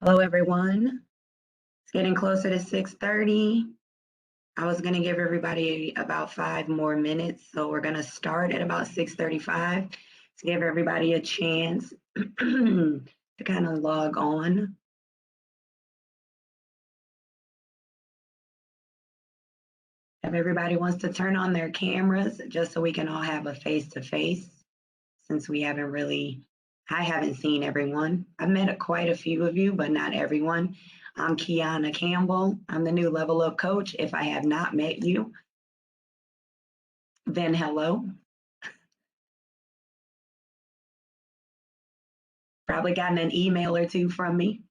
Hello, everyone. It's getting closer to 6:30. I was going to give everybody about 5 more minutes, so we're going to start at about 6:35 to give everybody a chance to kind of log on. If everybody wants to turn on their cameras, just so we can all have a face-to-face, since I haven't seen everyone. I've met quite a few of you, but not everyone. I'm Kyauna Campbell. I'm the new LevelUp coach. If I have not met you, then hello. Probably gotten an email or two from me.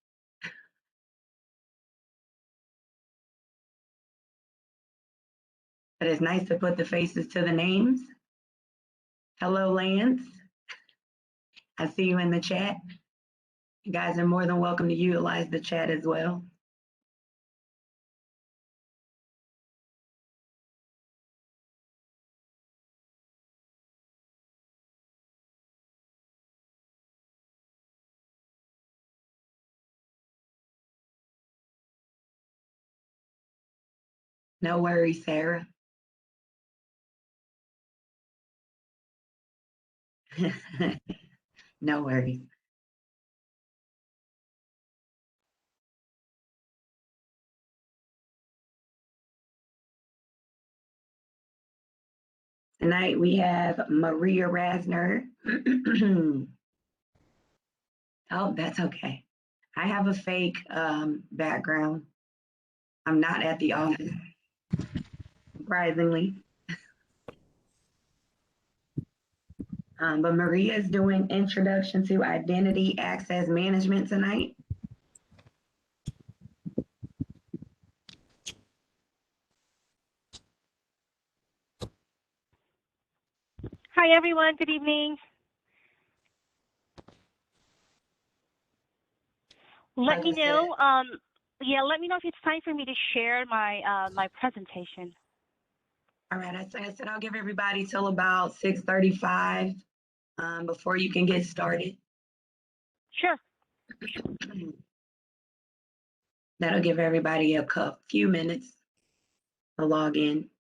But it's nice to put the faces to the names. Hello, Lance. I see you in the chat. You guys are more than welcome to utilize the chat as well. No worries, Sarah. No worries. Tonight we have Maria Rasner. Oh, that's okay. I have a fake background. I'm not at the office, surprisingly. But Maria is doing Introduction to Identity Access Management tonight. Hi, everyone. Good evening. Let me know. Let me know if it's time for me to share my presentation. All right, I said I'll give everybody till about 6:35 before you can get started. Sure. That'll give everybody a few minutes to log in.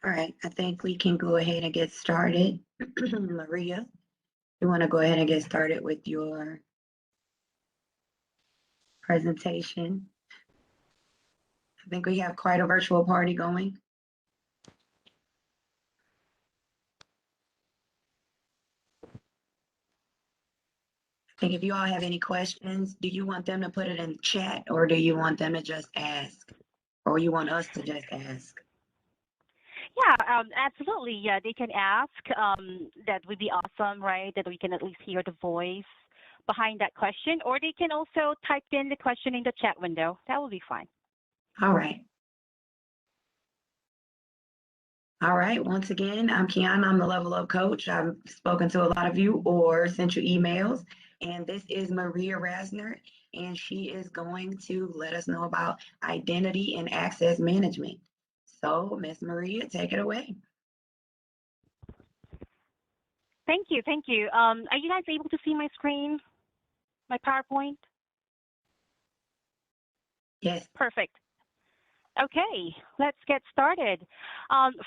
All right, I think we can go ahead and get started. Maria, you want to go ahead and get started with your presentation? I think we have quite a virtual party going. I think if you all have any questions, do you want them to put it in the chat or do you want them to just ask? Or you want us to just ask? Yeah, absolutely. Yeah, they can ask. That would be awesome, right? That we can at least hear the voice behind that question, or they can also type in the question in the chat window. That will be fine. All right. All right. Once again, I'm Kyauna. I'm the LevelUp coach. I've spoken to a lot of you or sent you emails. And this is Maria Rasner, and she is going to let us know about identity and access management. So, Miss Maria, take it away. Thank you. Thank you. Are you guys able to see my screen, my PowerPoint? Yes. Perfect. Okay, let's get started.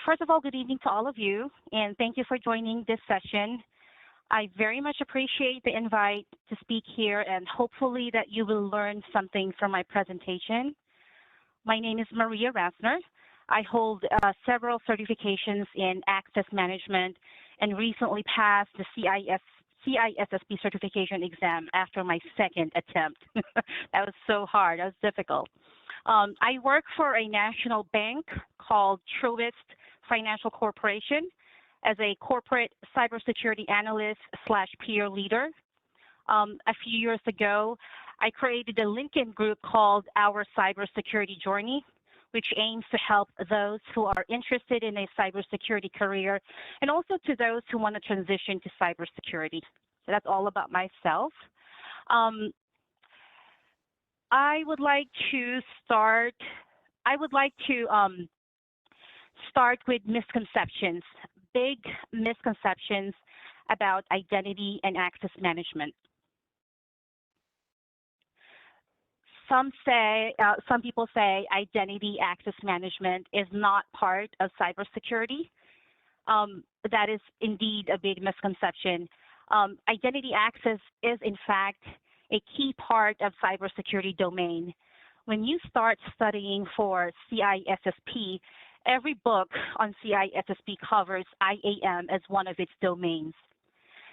First of all, good evening to all of you, and thank you for joining this session. I very much appreciate the invite to speak here, and hopefully that you will learn something from my presentation. My name is Maria Rasner. I hold several certifications in access management and recently passed the CISSP certification exam after my second attempt. That was so hard, that was difficult. I work for a national bank called Truist Financial Corporation as a corporate cybersecurity analyst / peer leader. A few years ago, I created a LinkedIn group called Our Cybersecurity Journey, which aims to help those who are interested in a cybersecurity career and also to those who want to transition to cybersecurity. So that's all about myself. I would like to start with misconceptions, big misconceptions about identity and access management. Some people say identity access management is not part of cybersecurity. That is indeed a big misconception. Identity access is in fact a key part of cybersecurity domain. When you start studying for CISSP, every book on CISSP covers IAM as one of its domains.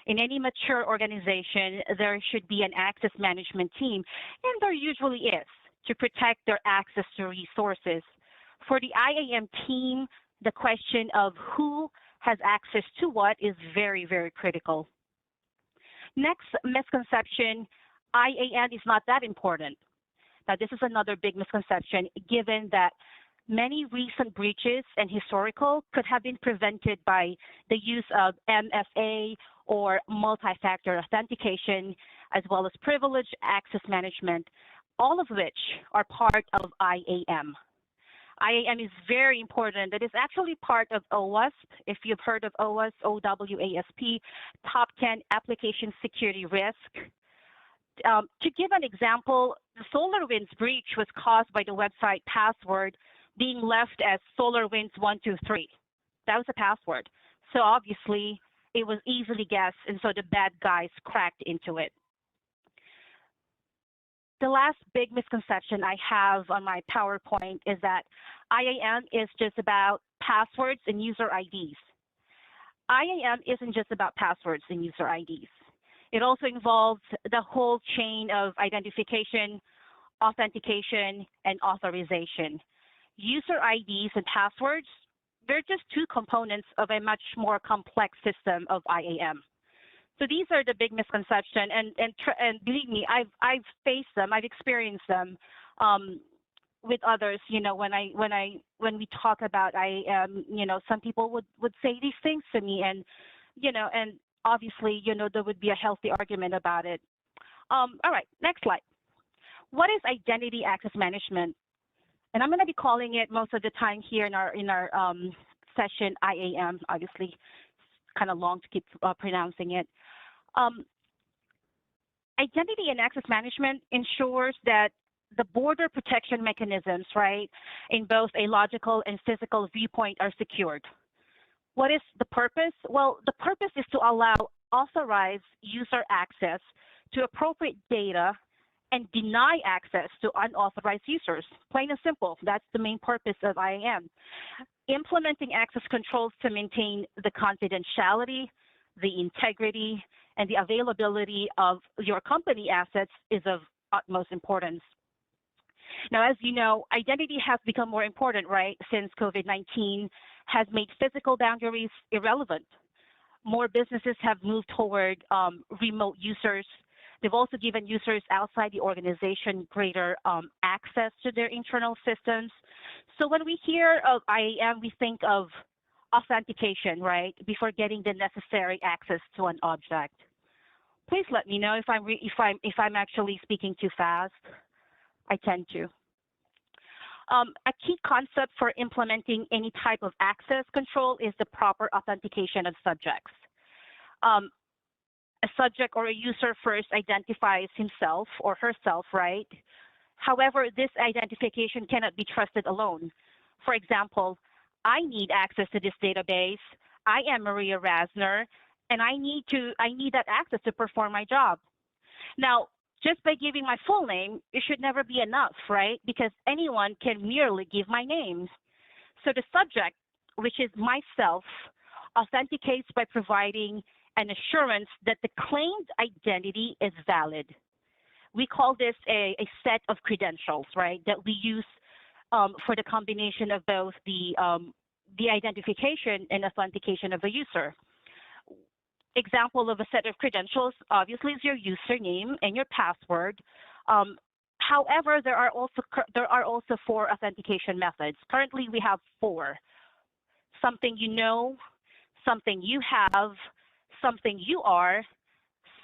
In any mature organization, there should be an access management team, and there usually is, to protect their access to resources. For the IAM team, the question of who has access to what is very, very critical. Next misconception, IAM is not that important. Now, this is another big misconception, given that many recent breaches and historical could have been prevented by the use of MFA or multi-factor authentication, as well as privileged access management, all of which are part of IAM. IAM is very important. It is actually part of OWASP. If you've heard of OWASP, OWASP, Top 10 Application Security Risk. To give an example, the SolarWinds breach was caused by the website password being left as SolarWinds123. That was the password. So obviously, it was easily guessed, and so the bad guys cracked into it. The last big misconception I have on my PowerPoint is that IAM is just about passwords and user IDs. IAM isn't just about passwords and user IDs. It also involves the whole chain of identification, authentication, and authorization. User IDs and passwords, they're just two components of a much more complex system of IAM. So these are the big misconceptions, and believe me, I've faced them, I've experienced them with others. You know, when we talk about IAM, you know, some people would say these things to me, and you know, and obviously, you know, there would be a healthy argument about it. All right, next slide. What is identity access management? And I'm going to be calling it most of the time here in our session IAM. Obviously, it's kind of long to keep pronouncing it. Identity and access management ensures that the border protection mechanisms, right, in both a logical and physical viewpoint are secured. What is the purpose? Well, the purpose is to allow authorized user access to appropriate data and deny access to unauthorized users. Plain and simple, that's the main purpose of IAM. Implementing access controls to maintain the confidentiality, the integrity, and the availability of your company assets is of utmost importance. Now, as you know, identity has become more important, right, since COVID-19 has made physical boundaries irrelevant. More businesses have moved toward remote users. They've also given users outside the organization greater access to their internal systems. So when we hear of IAM, we think of authentication, right, before getting the necessary access to an object. Please let me know if I'm actually speaking too fast. I tend to. A key concept for implementing any type of access control is the proper authentication of subjects. A subject or a user first identifies himself or herself, right? However, this identification cannot be trusted alone. For example, I need access to this database. I am Maria Rasner, and I need that access to perform my job. Now, just by giving my full name, it should never be enough, right? Because anyone can merely give my name. So the subject, which is myself, authenticates by providing an assurance that the claimed identity is valid. We call this a set of credentials, right, that we use for the combination of both the identification and authentication of a user. Example of a set of credentials, obviously, is your username and your password. However, there are also 4 authentication methods. Currently, we have 4. Something you know, something you have, something you are,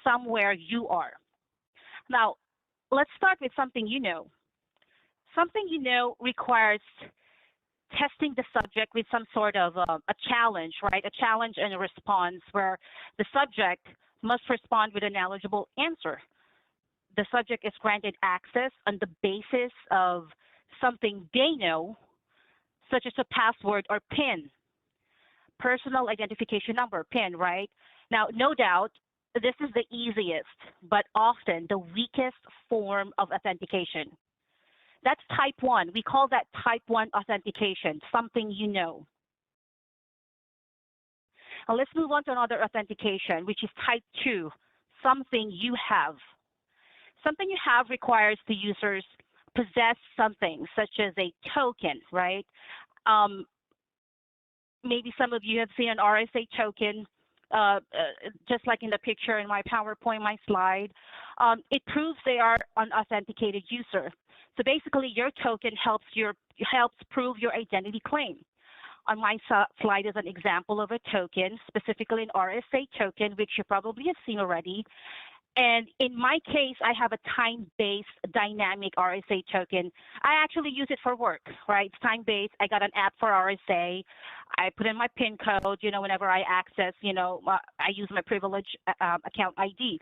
somewhere you are. Now, let's start with something you know. Something you know requires testing the subject with some sort of a challenge, right? A challenge and a response where the subject must respond with a knowledgeable answer. The subject is granted access on the basis of something they know, such as a password or PIN, personal identification number, PIN, right? Now, no doubt, this is the easiest, but often the weakest form of authentication. That's type 1. We call that type 1 authentication, something you know. Now let's move on to another authentication, which is type 2, something you have. Something you have requires the users possess something, such as a token, right? Maybe some of you have seen an RSA token, just like in the picture in my PowerPoint, my slide. It proves they are an authenticated user. So basically, your token helps prove your identity claim. On my slide is an example of a token, specifically an RSA token, which you probably have seen already. And in my case, I have a time-based dynamic RSA token. I actually use it for work, right? It's time-based. I got an app for RSA. I put in my PIN code, whenever I access, I use my privilege account ID.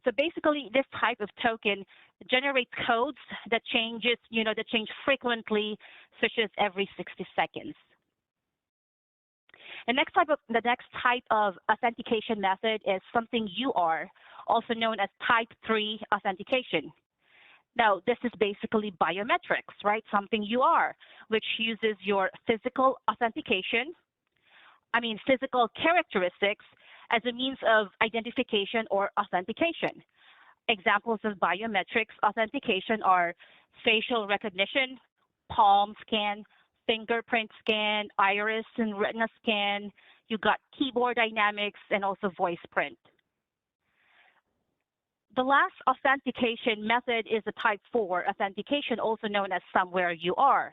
So basically, this type of token generates codes that change frequently, such as every 60 seconds. The next type of authentication method is something you are, also known as type 3 authentication. Now, this is basically biometrics, right? Something you are, which uses your physical characteristics as a means of identification or authentication. Examples of biometrics authentication are facial recognition, palm scan, fingerprint scan, iris and retina scan. You got keyboard dynamics and also voice print. The last authentication method is the type 4 authentication, also known as somewhere you are.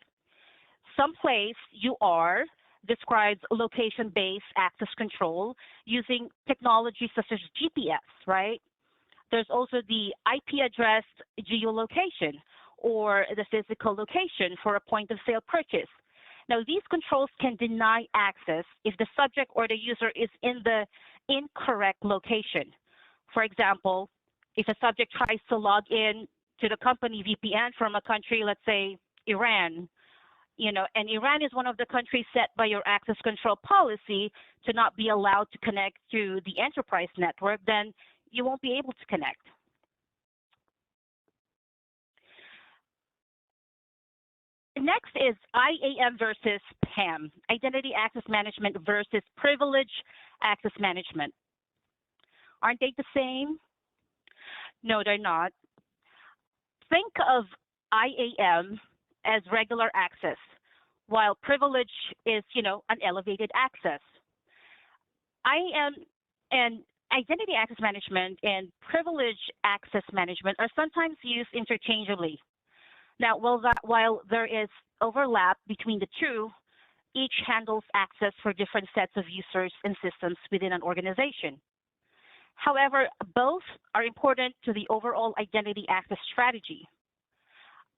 Someplace you are describes location-based access control using technology such as GPS, right? There's also the IP address geolocation, or the physical location for a point of sale purchase. Now, these controls can deny access if the subject or the user is in the incorrect location. For example, if a subject tries to log in to the company VPN from a country, let's say Iran, and Iran is one of the countries set by your access control policy to not be allowed to connect to the enterprise network, then you won't be able to connect. Next is IAM versus PAM, Identity Access Management versus Privilege Access Management. Aren't they the same? No, they're not. Think of IAM as regular access, while privilege is, an elevated access. IAM and Identity Access Management and Privilege Access Management are sometimes used interchangeably. Now, while there is overlap between the two, each handles access for different sets of users and systems within an organization. However, both are important to the overall identity access strategy.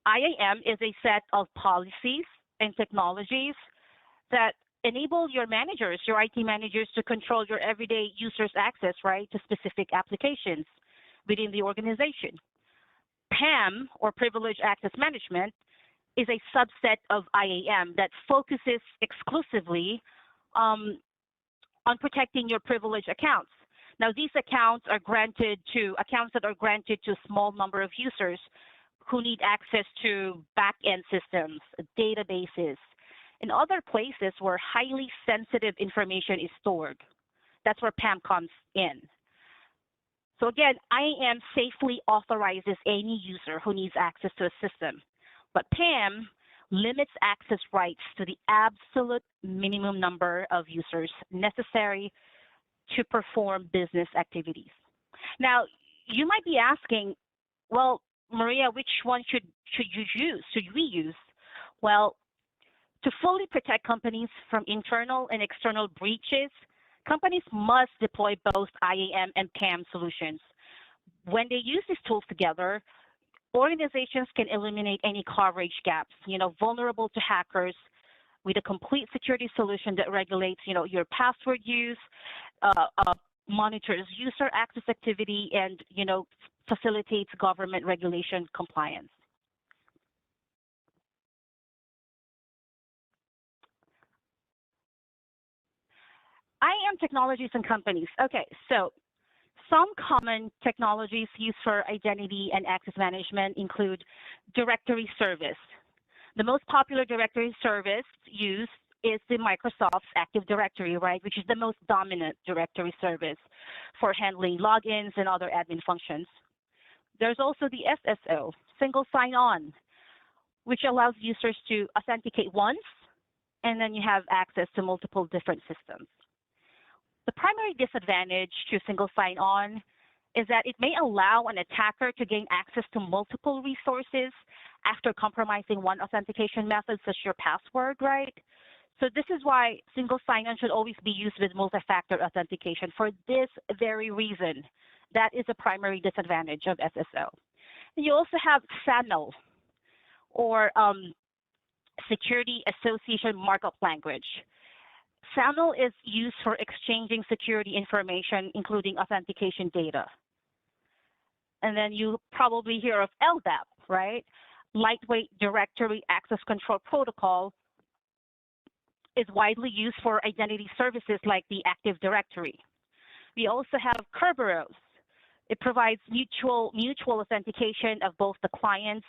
IAM is a set of policies and technologies that enable your managers, your IT managers, to control your everyday users' access, right, to specific applications within the organization. PAM, or Privilege Access Management, is a subset of IAM that focuses exclusively on protecting your privileged accounts. Now, these accounts that are granted to a small number of users who need access to back-end systems, databases, and other places where highly sensitive information is stored. That's where PAM comes in. So again, IAM safely authorizes any user who needs access to a system, but PAM limits access rights to the absolute minimum number of users necessary to perform business activities. Now, you might be asking, well, Maria, which one should we use? Well, to fully protect companies from internal and external breaches, companies must deploy both IAM and PAM solutions. When they use these tools together, organizations can eliminate any coverage gaps, vulnerable to hackers, with a complete security solution that regulates, your password use, monitors user access activity, and, facilitates government regulation compliance. IAM technologies and companies. Okay, so some common technologies used for identity and access management include directory service. The most popular directory service used is the Microsoft's Active Directory, right, which is the most dominant directory service for handling logins and other admin functions. There's also the SSO, single sign-on, which allows users to authenticate once, and then you have access to multiple different systems. The primary disadvantage to single sign-on is that it may allow an attacker to gain access to multiple resources after compromising one authentication method, such as your password, right? So this is why single sign-on should always be used with multi-factor authentication for this very reason. That is a primary disadvantage of SSO. And you also have SAML, or Security Association Markup Language. SAML is used for exchanging security information, including authentication data. And then you probably hear of LDAP, right? Lightweight Directory Access Control Protocol is widely used for identity services like the Active Directory. We also have Kerberos. It provides mutual authentication of both the clients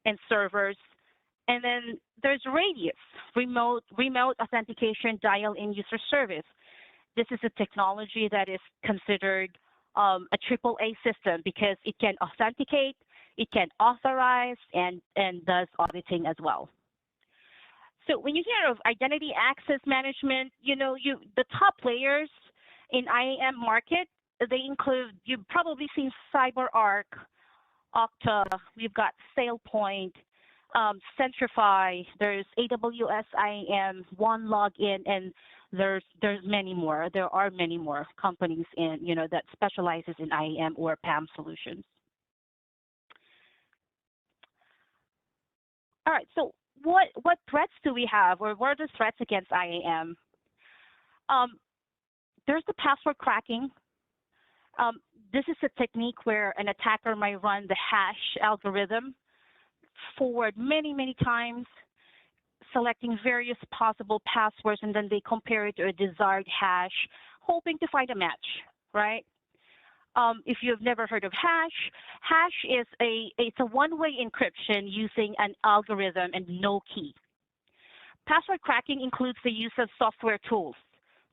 and servers. And then there's Radius, remote authentication dial-in user service. This is a technology that is considered a AAA system because it can authenticate, it can authorize, and does auditing as well. So when you hear of identity access management, the top players in IAM market, they include, you've probably seen CyberUp, Okta, we've got SailPoint, Centrify, there's AWS IAM, OneLogin, and there's many more. There are many more companies that specializes in IAM or PAM solutions. All right, so what threats do we have, or what are the threats against IAM? There's the password cracking. This is a technique where an attacker might run the hash algorithm forward many, many times, selecting various possible passwords, and then they compare it to a desired hash, hoping to find a match, right? If you've never heard of hash is it's a one-way encryption using an algorithm and no key. Password cracking includes the use of software tools.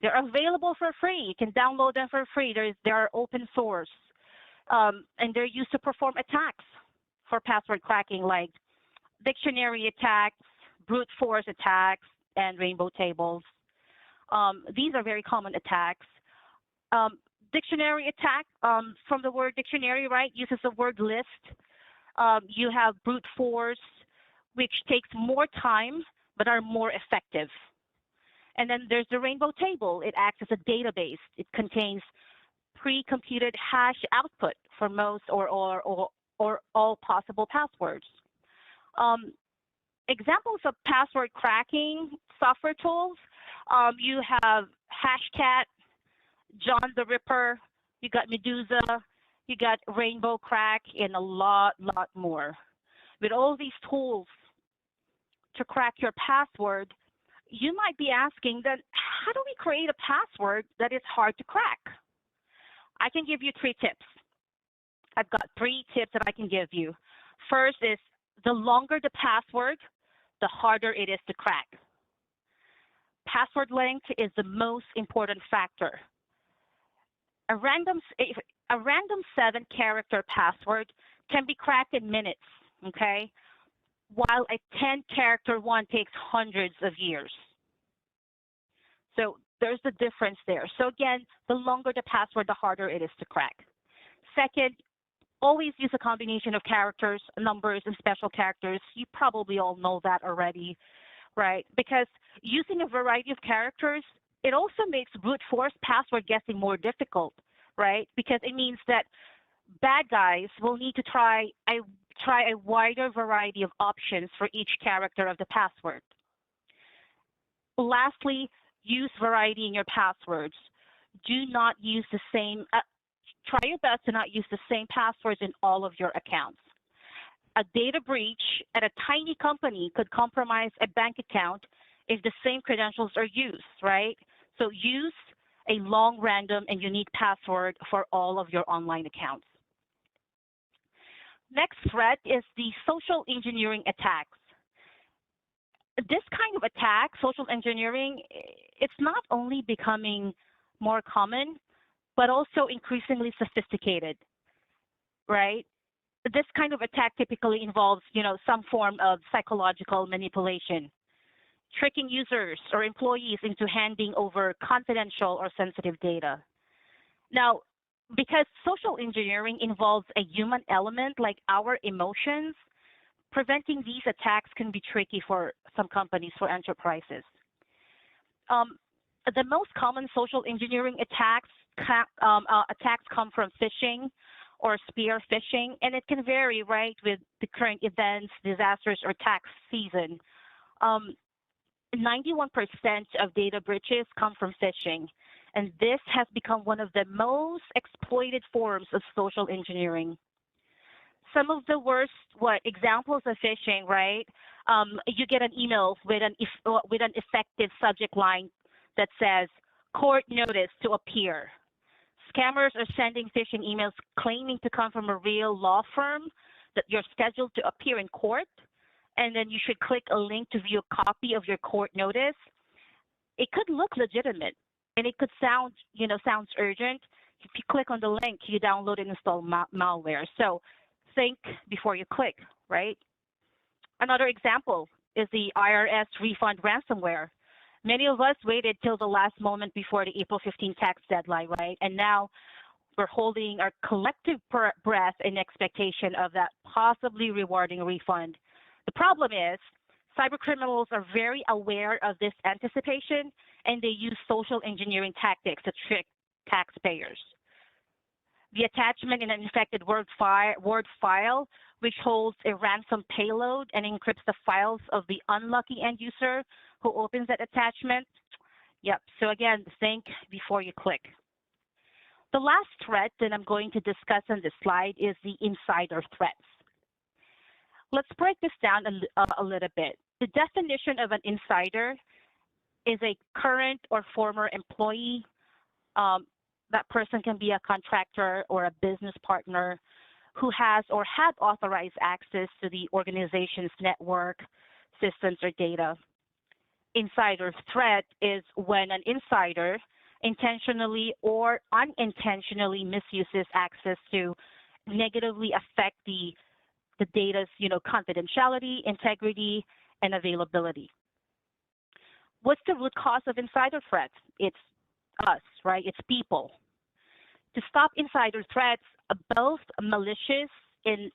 They're available for free. You can download them for free. They are open source, and they're used to perform attacks for password cracking, like dictionary attacks, brute force attacks, and rainbow tables. These are very common attacks. Dictionary attack, from the word dictionary, right, uses the word list. You have brute force, which takes more time but are more effective. And then there's the rainbow table. It acts as a database. It contains pre-computed hash output for most or all possible passwords. Examples of password cracking software tools, you have Hashcat, John the Ripper, you got Medusa, you got Rainbow Crack, and a lot more. With all these tools to crack your password, you might be asking then, how do we create a password that is hard to crack? I can give you 3 tips. I've got 3 tips that I can give you. First is, the longer the password, the harder it is to crack. Password length is the most important factor. A random 7-character password can be cracked in minutes, okay? While a 10-character one takes hundreds of years. So there's the difference there. So again, the longer the password, the harder it is to crack. Second, always use a combination of characters, numbers, and special characters. You probably all know that already, right? Because using a variety of characters, it also makes brute force password guessing more difficult, right? Because it means that bad guys will need to try a wider variety of options for each character of the password. Lastly, use variety in your passwords. Do not use the same, try your best to not use the same passwords in all of your accounts. A data breach at a tiny company could compromise a bank account if the same credentials are used, right? So use a long, random, and unique password for all of your online accounts. Next threat is the social engineering attacks. This kind of attack, social engineering, it's not only becoming more common, but also increasingly sophisticated, right? This kind of attack typically involves, some form of psychological manipulation, tricking users or employees into handing over confidential or sensitive data. Now, because social engineering involves a human element like our emotions, preventing these attacks can be tricky for some companies, for enterprises. The most common social engineering attacks come from phishing or spear phishing, and it can vary, right, with the current events, disasters, or tax season. 91% of data breaches come from phishing, and this has become one of the most exploited forms of social engineering. Some of the worst examples of phishing, right? You get an email with an effective subject line that says "court notice to appear." Scammers are sending phishing emails claiming to come from a real law firm that you're scheduled to appear in court, and then you should click a link to view a copy of your court notice. It could look legitimate, and it could sounds urgent. If you click on the link, you download and install malware. So think before you click, right? Another example is the IRS refund ransomware. Many of us waited till the last moment before the April 15 tax deadline, right? And now we're holding our collective breath in expectation of that possibly rewarding refund. The problem is, cybercriminals are very aware of this anticipation, and they use social engineering tactics to trick taxpayers. The attachment in an infected Word file, which holds a ransom payload and encrypts the files of the unlucky end user who opens that attachment. Yep, so again, think before you click. The last threat that I'm going to discuss on this slide is the insider threats. Let's break this down a little bit. The definition of an insider is a current or former employee. That person can be a contractor or a business partner who has or had authorized access to the organization's network, systems, or data. Insider threat is when an insider intentionally or unintentionally misuses access to negatively affect the data's confidentiality, integrity, and availability. What's the root cause of insider threats? It's us, right? It's people. To stop insider threats, both malicious and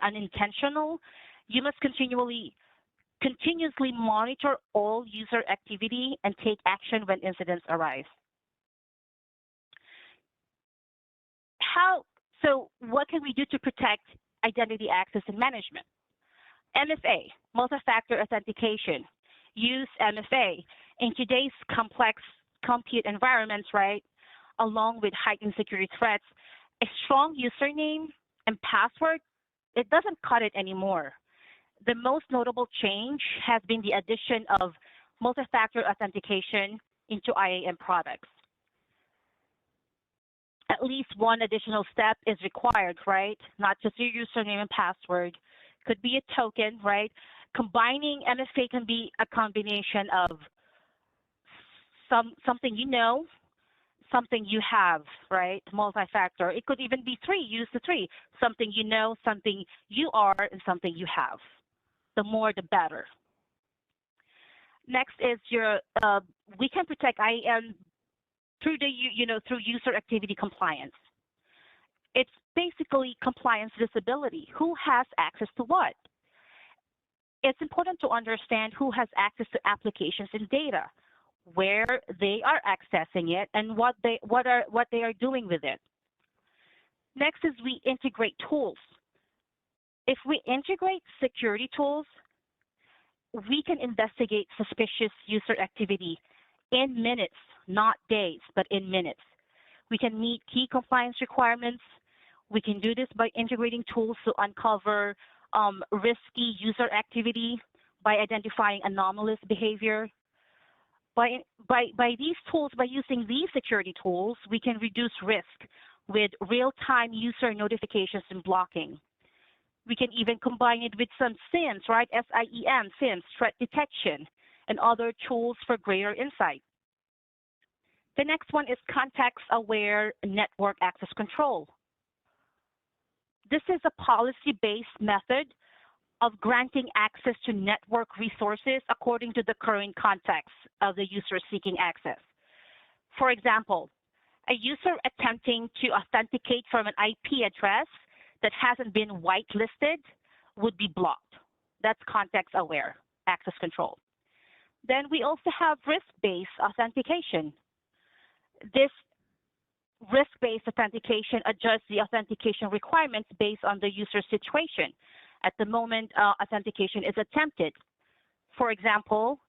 unintentional, you must continuously monitor all user activity and take action when incidents arise. So what can we do to protect identity access and management? MFA, multi-factor authentication. Use MFA. In today's complex compute environments, right, along with heightened security threats, a strong username and password, it doesn't cut it anymore. The most notable change has been the addition of multi-factor authentication into IAM products. At least one additional step is required, right? Not just your username and password. Could be a token, right? Combining MFA can be a combination of something you know, something you have, right? Multi-factor. It could even be three. Use the three. Something you know, something you are, and something you have. The more, the better. Next is we can protect IAM through through user activity compliance. It's basically compliance visibility. Who has access to what? It's important to understand who has access to applications and data, where they are accessing it, and what they are doing with it. Next is we integrate tools. If we integrate security tools, we can investigate suspicious user activity in minutes, not days, but in minutes. We can meet key compliance requirements. We can do this by integrating tools to uncover risky user activity, by identifying anomalous behavior. By these tools, by using these security tools, we can reduce risk with real-time user notifications and blocking. We can even combine it with some SIEMs, right? SIEM, SIEMs, threat detection, and other tools for greater insight. The next one is context-aware network access control. This is a policy-based method of granting access to network resources according to the current context of the user seeking access. For example, a user attempting to authenticate from an IP address that hasn't been whitelisted would be blocked. That's context-aware access control. Then we also have risk-based authentication. This risk-based authentication adjusts the authentication requirements based on the user's situation at the moment authentication is attempted. For example,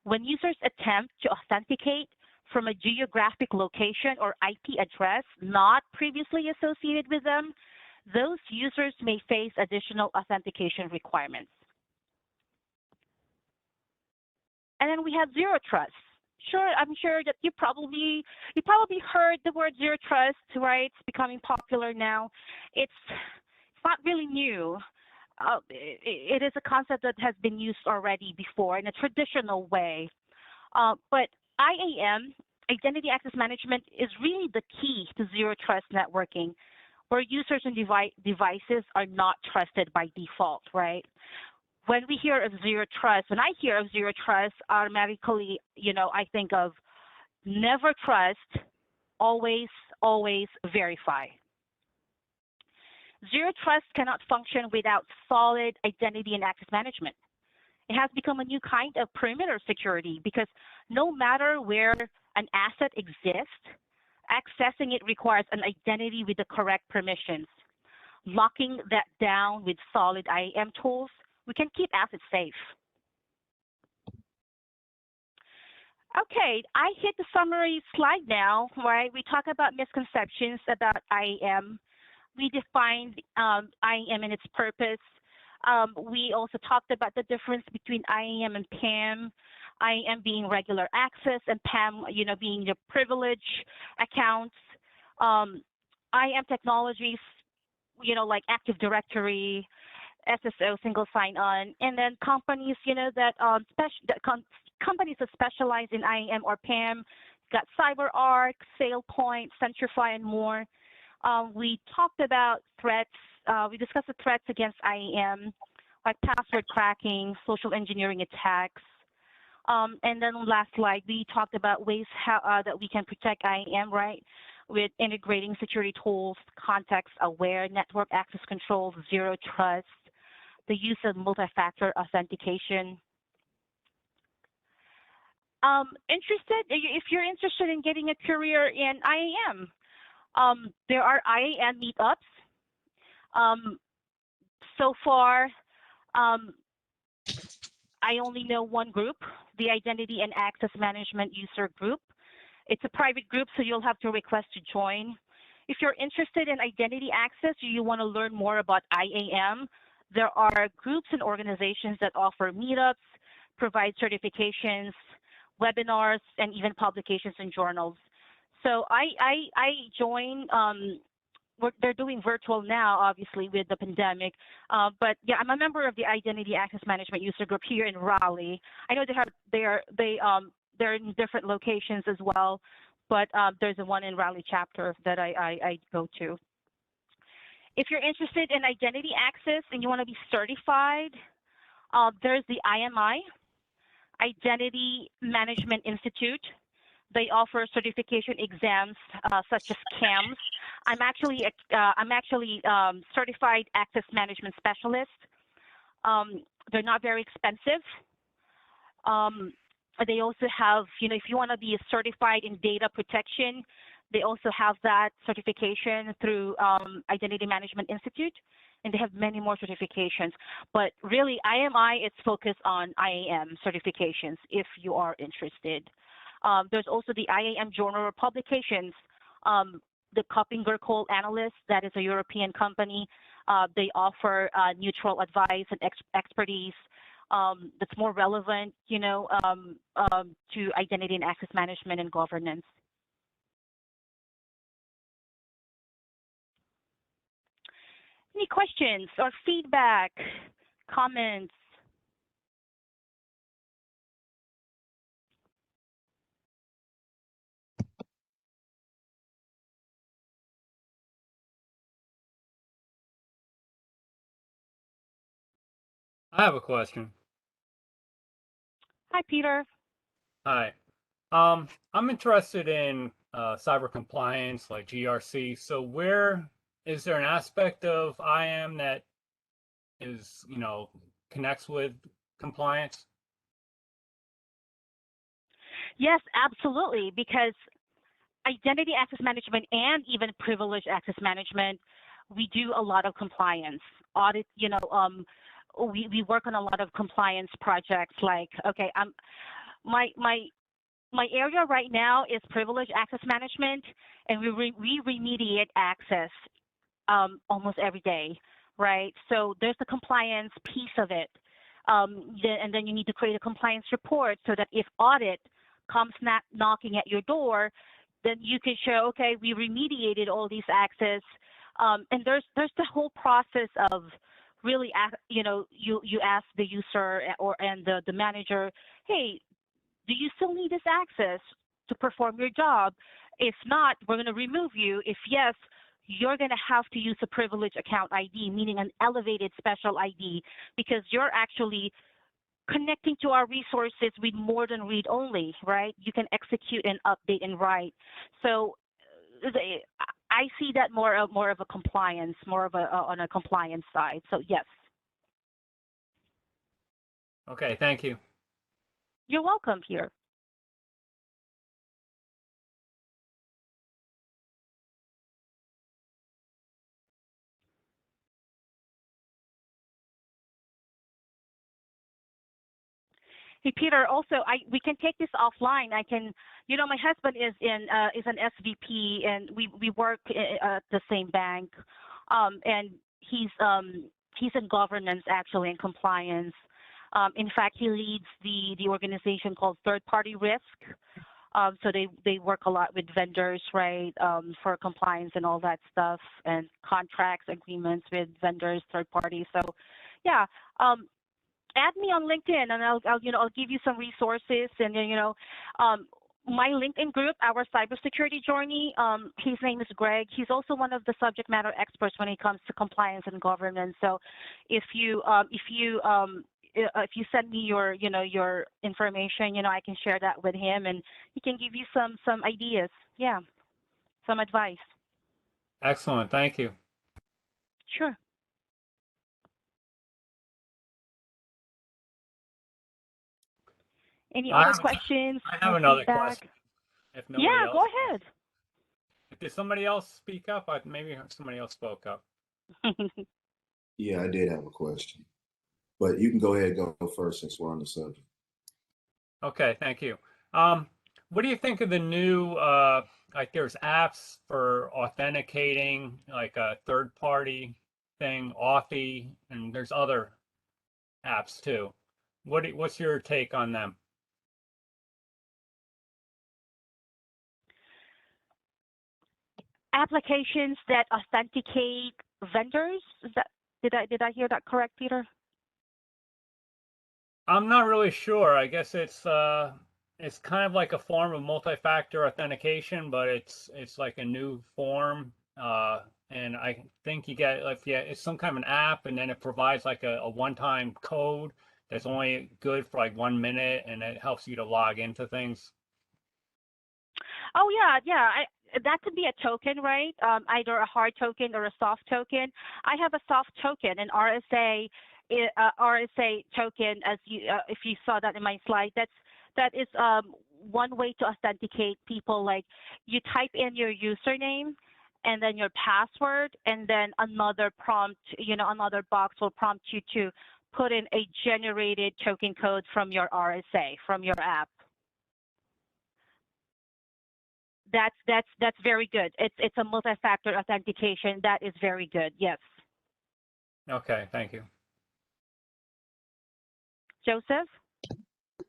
when users attempt to authenticate from a geographic location or IP address not previously associated with them, those users may face additional authentication requirements. And then we have zero trust. Sure, I'm sure that you probably heard the word zero trust, right? It's becoming popular now. It's not really new. It is a concept that has been used already before in a traditional way. But IAM, Identity Access Management, is really the key to zero trust networking, where users and devices are not trusted by default, right? When we hear of zero trust, when I hear of zero trust, automatically, I think of never trust, always verify. Zero trust cannot function without solid identity and access management. It has become a new kind of perimeter security because no matter where an asset exists, accessing it requires an identity with the correct permissions. Locking that down with solid IAM tools, we can keep assets safe. Okay, I hit the summary slide now, right? We talk about misconceptions about IAM. We defined IAM and its purpose. We also talked about the difference between IAM and PAM. IAM being regular access and PAM, being the privilege accounts. IAM technologies, like Active Directory, SSO, single sign-on, and then companies, companies that specialize in IAM or PAM, got CyberUp, SailPoint, Centrify, and more. We talked about threats. We discussed the threats against IAM, like password cracking, social engineering attacks. And then last slide, we talked about ways that we can protect IAM, right? With integrating security tools, context-aware network access control, zero trust, the use of multi-factor authentication. If you're interested in getting a career in IAM, there are IAM meetups. So far, I only know one group, the Identity and Access Management User Group. It's a private group, so you'll have to request to join. If you're interested in identity access or you want to learn more about IAM, there are groups and organizations that offer meetups, provide certifications, webinars, and even publications in journals. So I join. They're doing virtual now, obviously, with the pandemic. But yeah, I'm a member of the Identity Access Management User Group here in Raleigh. I know they're in different locations as well, but there's a one in Raleigh chapter that I go to. If you're interested in identity access and you want to be certified, there's the IMI, Identity Management Institute. They offer certification exams such as CAMS. I'm actually certified access management specialist. They're not very expensive. They also have, if you want to be certified in data protection, they also have that certification through Identity Management Institute, and they have many more certifications. But really, IMI is focused on IAM certifications if you are interested. There's also the IAM Journal of Publications. The Coppinger Cole Analyst, that is a European company. They offer neutral advice and expertise that's more relevant, to identity and access management and governance. Any questions or feedback, comments? I have a question. Hi, Peter. Hi. I'm interested in cyber compliance like GRC. So where is there an aspect of IAM that is, connects with compliance? Yes, absolutely, because identity access management and even privilege access management, we do a lot of compliance audit. We work on a lot of compliance projects. Like, okay, my area right now is privilege access management, and we remediate access almost every day, right? So there's the compliance piece of it, and then you need to create a compliance report so that if audit comes knocking at your door, then you can show, okay, we remediated all these access, and there's the whole process of really, you ask the user and the manager, hey, do you still need this access to perform your job? If not, we're going to remove you. If yes, you're going to have to use a privilege account ID, meaning an elevated special ID, because you're actually connecting to our resources with more than read only, right? You can execute and update and write. So I see that more of a compliance, on a compliance side. So yes. Okay, thank you. You're welcome, Peter. Hey, Peter, also, we can take this offline. I can, my husband is an SVP, and we work at the same bank, and he's in governance actually and compliance. In fact, he leads the organization called Third Party Risk. So they work a lot with vendors, right, for compliance and all that stuff, and contracts, agreements with vendors, third parties. So, yeah, add me on LinkedIn, and I'll give you some resources. And my LinkedIn group, our cybersecurity journey. His name is Greg. He's also one of the subject matter experts when it comes to compliance and governance. So, if you send me your information, I can share that with him, and he can give you some ideas. Yeah, some advice. Excellent. Thank you. Sure. Any other questions? I have another feedback? question. If nobody else. Go ahead. Did somebody else speak up? Maybe somebody else spoke up. Yeah, I did have a question, but you can go ahead and go first since we're on the subject. Okay, thank you. What do you think of the new, like there's apps for authenticating, like a third party thing, Authy, and there's other apps too. What's your take on them? Applications that authenticate vendors? Did I hear that correct, Peter? I'm not really sure. I guess it's kind of like a form of multi-factor authentication, but it's like a new form. And I think you get it's some kind of an app, and then it provides like a one-time code that's only good for like 1 minute, and it helps you to log into things. Oh yeah. That could be a token, right? Either a hard token or a soft token. I have a soft token, an RSA token, as if you saw that in my slide. That is one way to authenticate people. Like you type in your username and then your password, and then another prompt, another box will prompt you to put in a generated token code from your RSA, from your app. That's very good. It's a multi-factor authentication. That is very good. Yes. Okay, thank you. Joseph?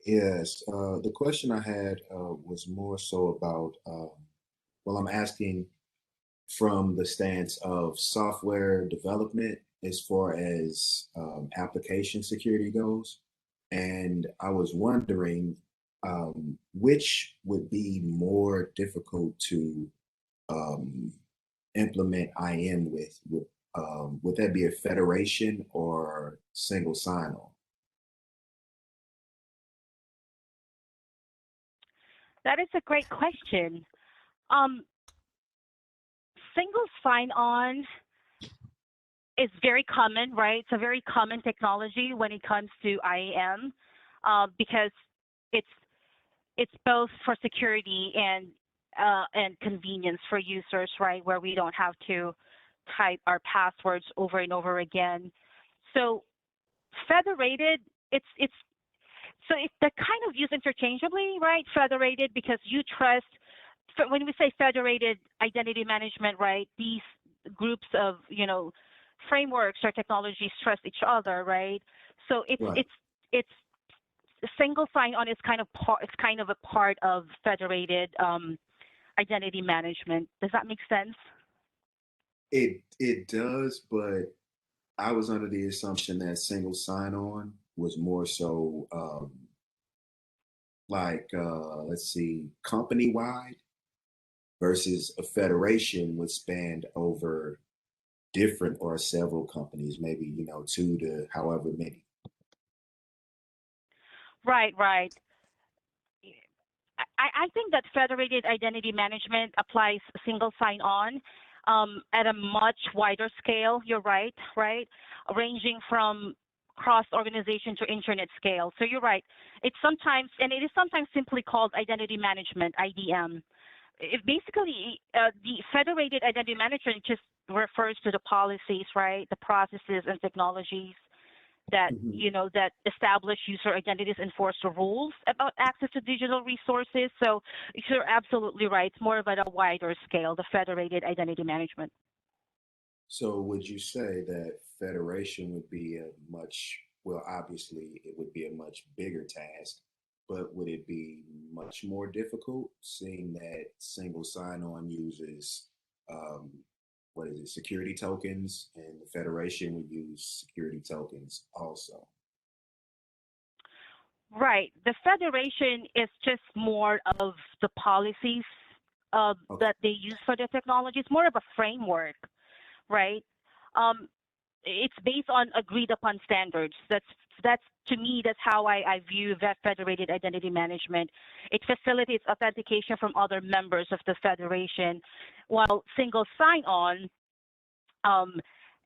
Yes, the question I had was more so about, I'm asking from the stance of software development as far as application security goes. And I was wondering which would be more difficult to implement IM with? Would that be a federation or single sign-on? That is a great question. Single sign-on is very common, right? It's a very common technology when it comes to IAM because it's both for security and convenience for users, right? Where we don't have to type our passwords over and over again. So federated, they're kind of used interchangeably, right? Federated because you trust. When we say federated identity management, right? These groups of frameworks or technologies trust each other, right? So it's single sign-on is kind of a part of federated identity management. Does that make sense? It does, but I was under the assumption that single sign-on was more so let's see, company-wide versus a federation would span over different or several companies, maybe 2 to however many. Right. I think that federated identity management applies single sign-on at a much wider scale. You're right? Ranging from cross-organization to internet scale. So you're right. It is sometimes simply called identity management, IDM. It basically, the federated identity management just refers to the policies, right? The processes and technologies that Mhm. that establish user identities, enforce the rules about access to digital resources. So you're absolutely right. It's more of at a wider scale, the federated identity management. So would you say that federation would be a much, well, obviously it would be a much bigger task, but would it be much more difficult seeing that single sign-on uses, um, what is it, security tokens, and the federation would use security tokens also? Right. The federation is just more of the policies Okay. that they use for the technology. It's more of a framework, right? Um, it's based on agreed upon standards. That's to me, that's how I view that federated identity management. It facilitates authentication from other members of the federation, while single sign-on, um,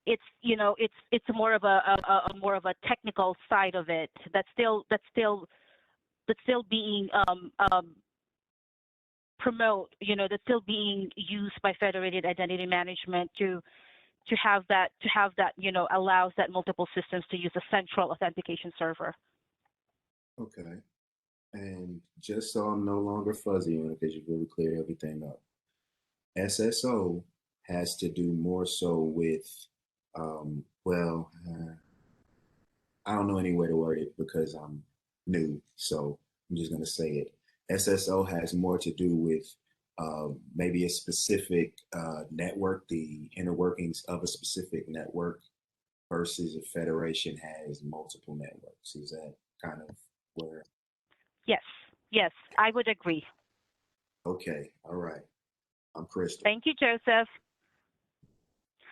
it's more of a more of a technical side of it. That's still being that's still being used by federated identity management to have that allows that multiple systems to use a central authentication server. Okay. And just so I'm no longer fuzzy on it, because you've really cleared everything up, SSO has to do more so with, I don't know any way to word it because I'm new, so I'm just going to say it. SSO has more to do with maybe a specific network, the inner workings of a specific network, versus a federation has multiple networks. Is that kind of where? Yes, I would agree. Okay, all right. I'm Crystal. Thank you, Joseph.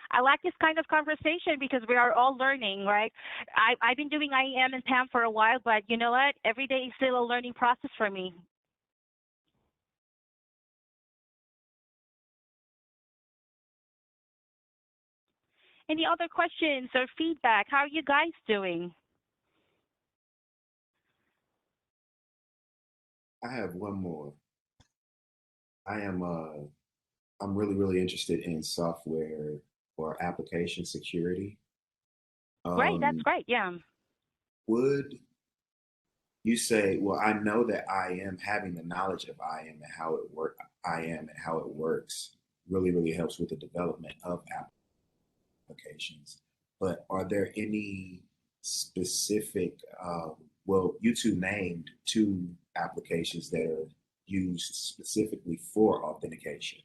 I like this kind of conversation because we are all learning, right? I've been doing IEM and PAM for a while, but you know what? Every day is still a learning process for me. Any other questions or feedback? How are you guys doing? I have one more. I am I'm really, really interested in software or application security. Great, that's Um, great. Yeah. would you say, well, I know that I am having the knowledge of I am and how it works really, really helps with the development of applications. But are there any specific, well, you two named two applications that are used specifically for authentication.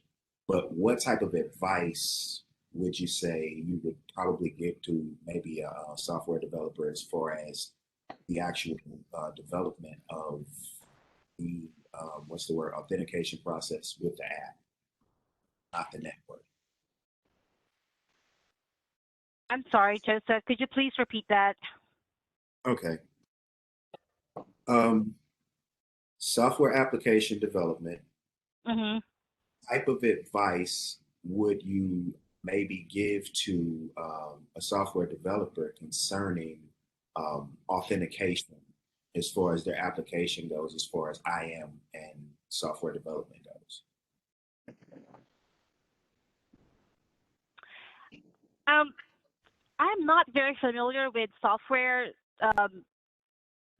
But what type of advice would you say you would probably give to maybe a software developer as far as the actual development of the what's the word, authentication process with the app, not the network? I'm sorry, Joseph. Could you please repeat that? Okay. Um, software application development, Mm-hmm. type of advice would you maybe give to a software developer concerning authentication as far as their application goes, as far as IAM and software development goes? Um, I'm not very familiar with software um,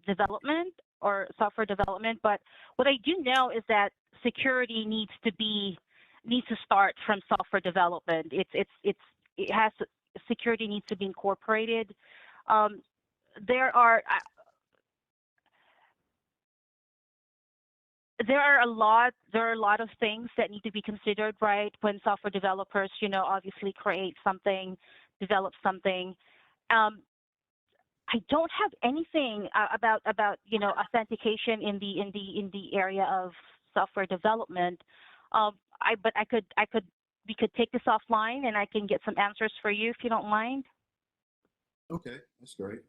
development or software development, but what I do know is that security needs to start from software development. It has security needs to be incorporated. Um, there are there are a lot of things that need to be considered, right, when software developers obviously create something, develop something. um, I don't have anything about authentication in the area of software development. But I could we could take this offline and I can get some answers for you if you don't mind. Okay, that's great.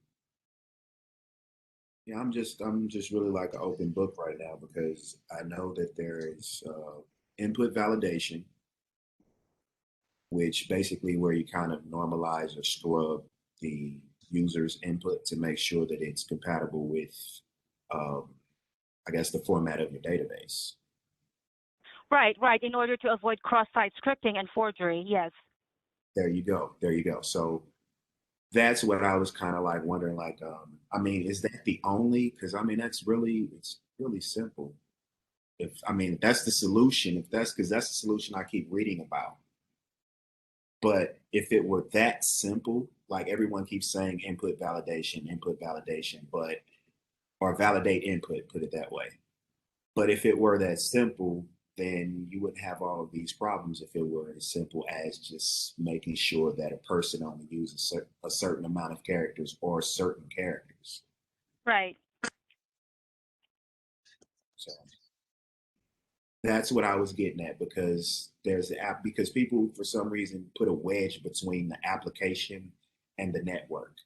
Yeah, I'm just really like an open book right now because I know that there is input validation, which basically where you kind of normalize or scrub the user's input to make sure that it's compatible with, um, I guess, the format of your database. Right, right. In order to avoid cross-site scripting and forgery, yes. There you go. There you go. So that's what I was kind of like wondering, like, I mean, is that the only? Because I mean, it's really simple. If I mean, that's the solution. If that's because that's the solution I keep reading about. But if it were that simple, like everyone keeps saying input validation, but or validate input, put it that way. But if it were that simple, then you wouldn't have all of these problems if it were as simple as just making sure that a person only uses a certain amount of characters or certain characters. Right. So that's what I was getting at because there's the app because people for some reason put a wedge between the application and the network.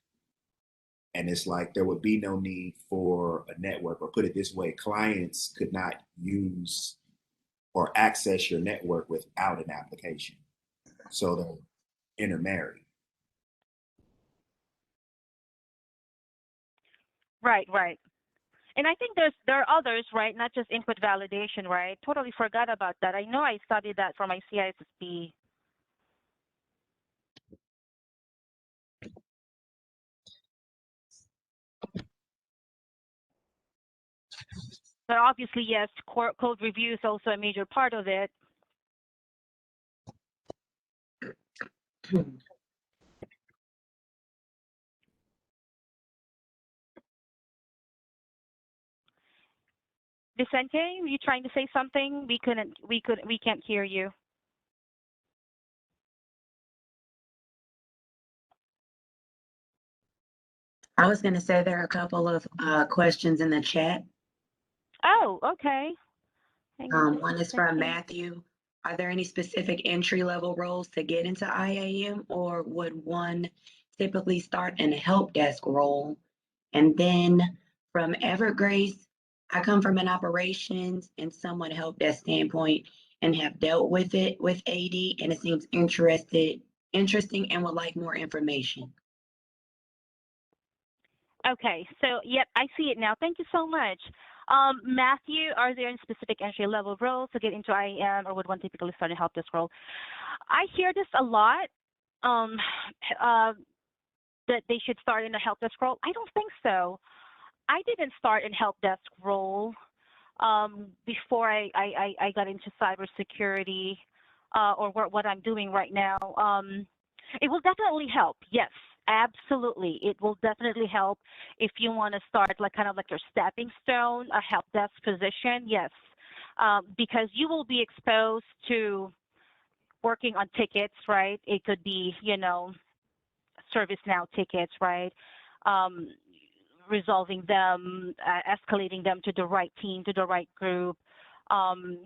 And it's like there would be no need for a network, or put it this way, clients could not use or access your network without an application. So they're intermarried. Right. Right. And I think there are others, right? Not just input validation, right? Totally forgot about that. I know I studied that for my CISSP. But obviously, yes, code review is also a major part of it. Vicente, were you trying to say something? We can't hear you. I was going to say there are a couple of questions in the chat. Oh, okay. Hang on One is from Matthew. Are there any specific entry-level roles to get into IAM, or would one typically start in a help desk role? And then from Evergrace, I come from an operations and somewhat help desk standpoint and have dealt with it with AD, and it seems interesting and would like more information. Okay, so yep, I see it now. Thank you so much. Matthew, are there any specific entry-level roles to get into IAM, or would one typically start a help desk role? I hear this a lot, that they should start in a help desk role. I don't think so. I didn't start in help desk role before I got into cybersecurity or what I'm doing right now. It will definitely help. Yes, absolutely. It will definitely help if you want to start like kind of like your stepping stone, a help desk position. Yes, because you will be exposed to working on tickets, right? It could be, ServiceNow tickets, right? Resolving them, escalating them to the right team, to the right group.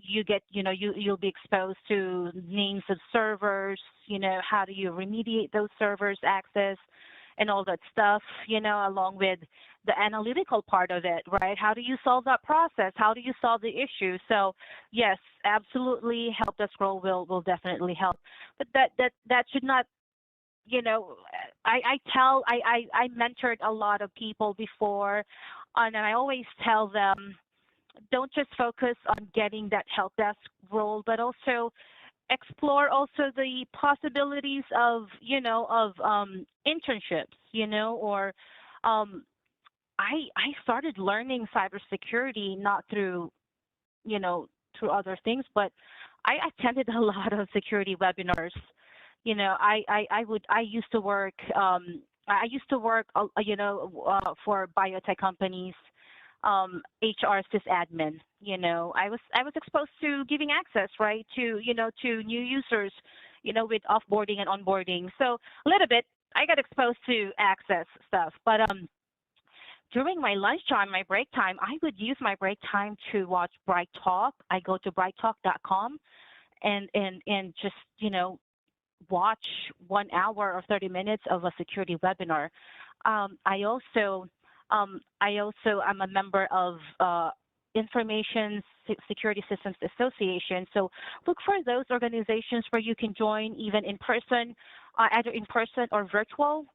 You'll be exposed to names of servers, how do you remediate those servers access and all that stuff, along with the analytical part of it, right? How do you solve that process? How do you solve the issue? So yes, absolutely, help desk role will definitely help. But that should not, I mentored a lot of people before, and I always tell them, don't just focus on getting that help desk role, but also explore also the possibilities of, internships, or I started learning cybersecurity not through, through other things, but I attended a lot of security webinars. I used to work for biotech companies, HR sysadmin. I was exposed to giving access, right, to to new users, with offboarding and onboarding. So a little bit, I got exposed to access stuff, but during my lunchtime, my break time, I would use my break time to watch Bright Talk. I go to brighttalk.com and just watch 1 hour or 30 minutes of a security webinar. I also am a member of Information Security Systems Association. So look for those organizations where you can join even in person, either in person or virtual,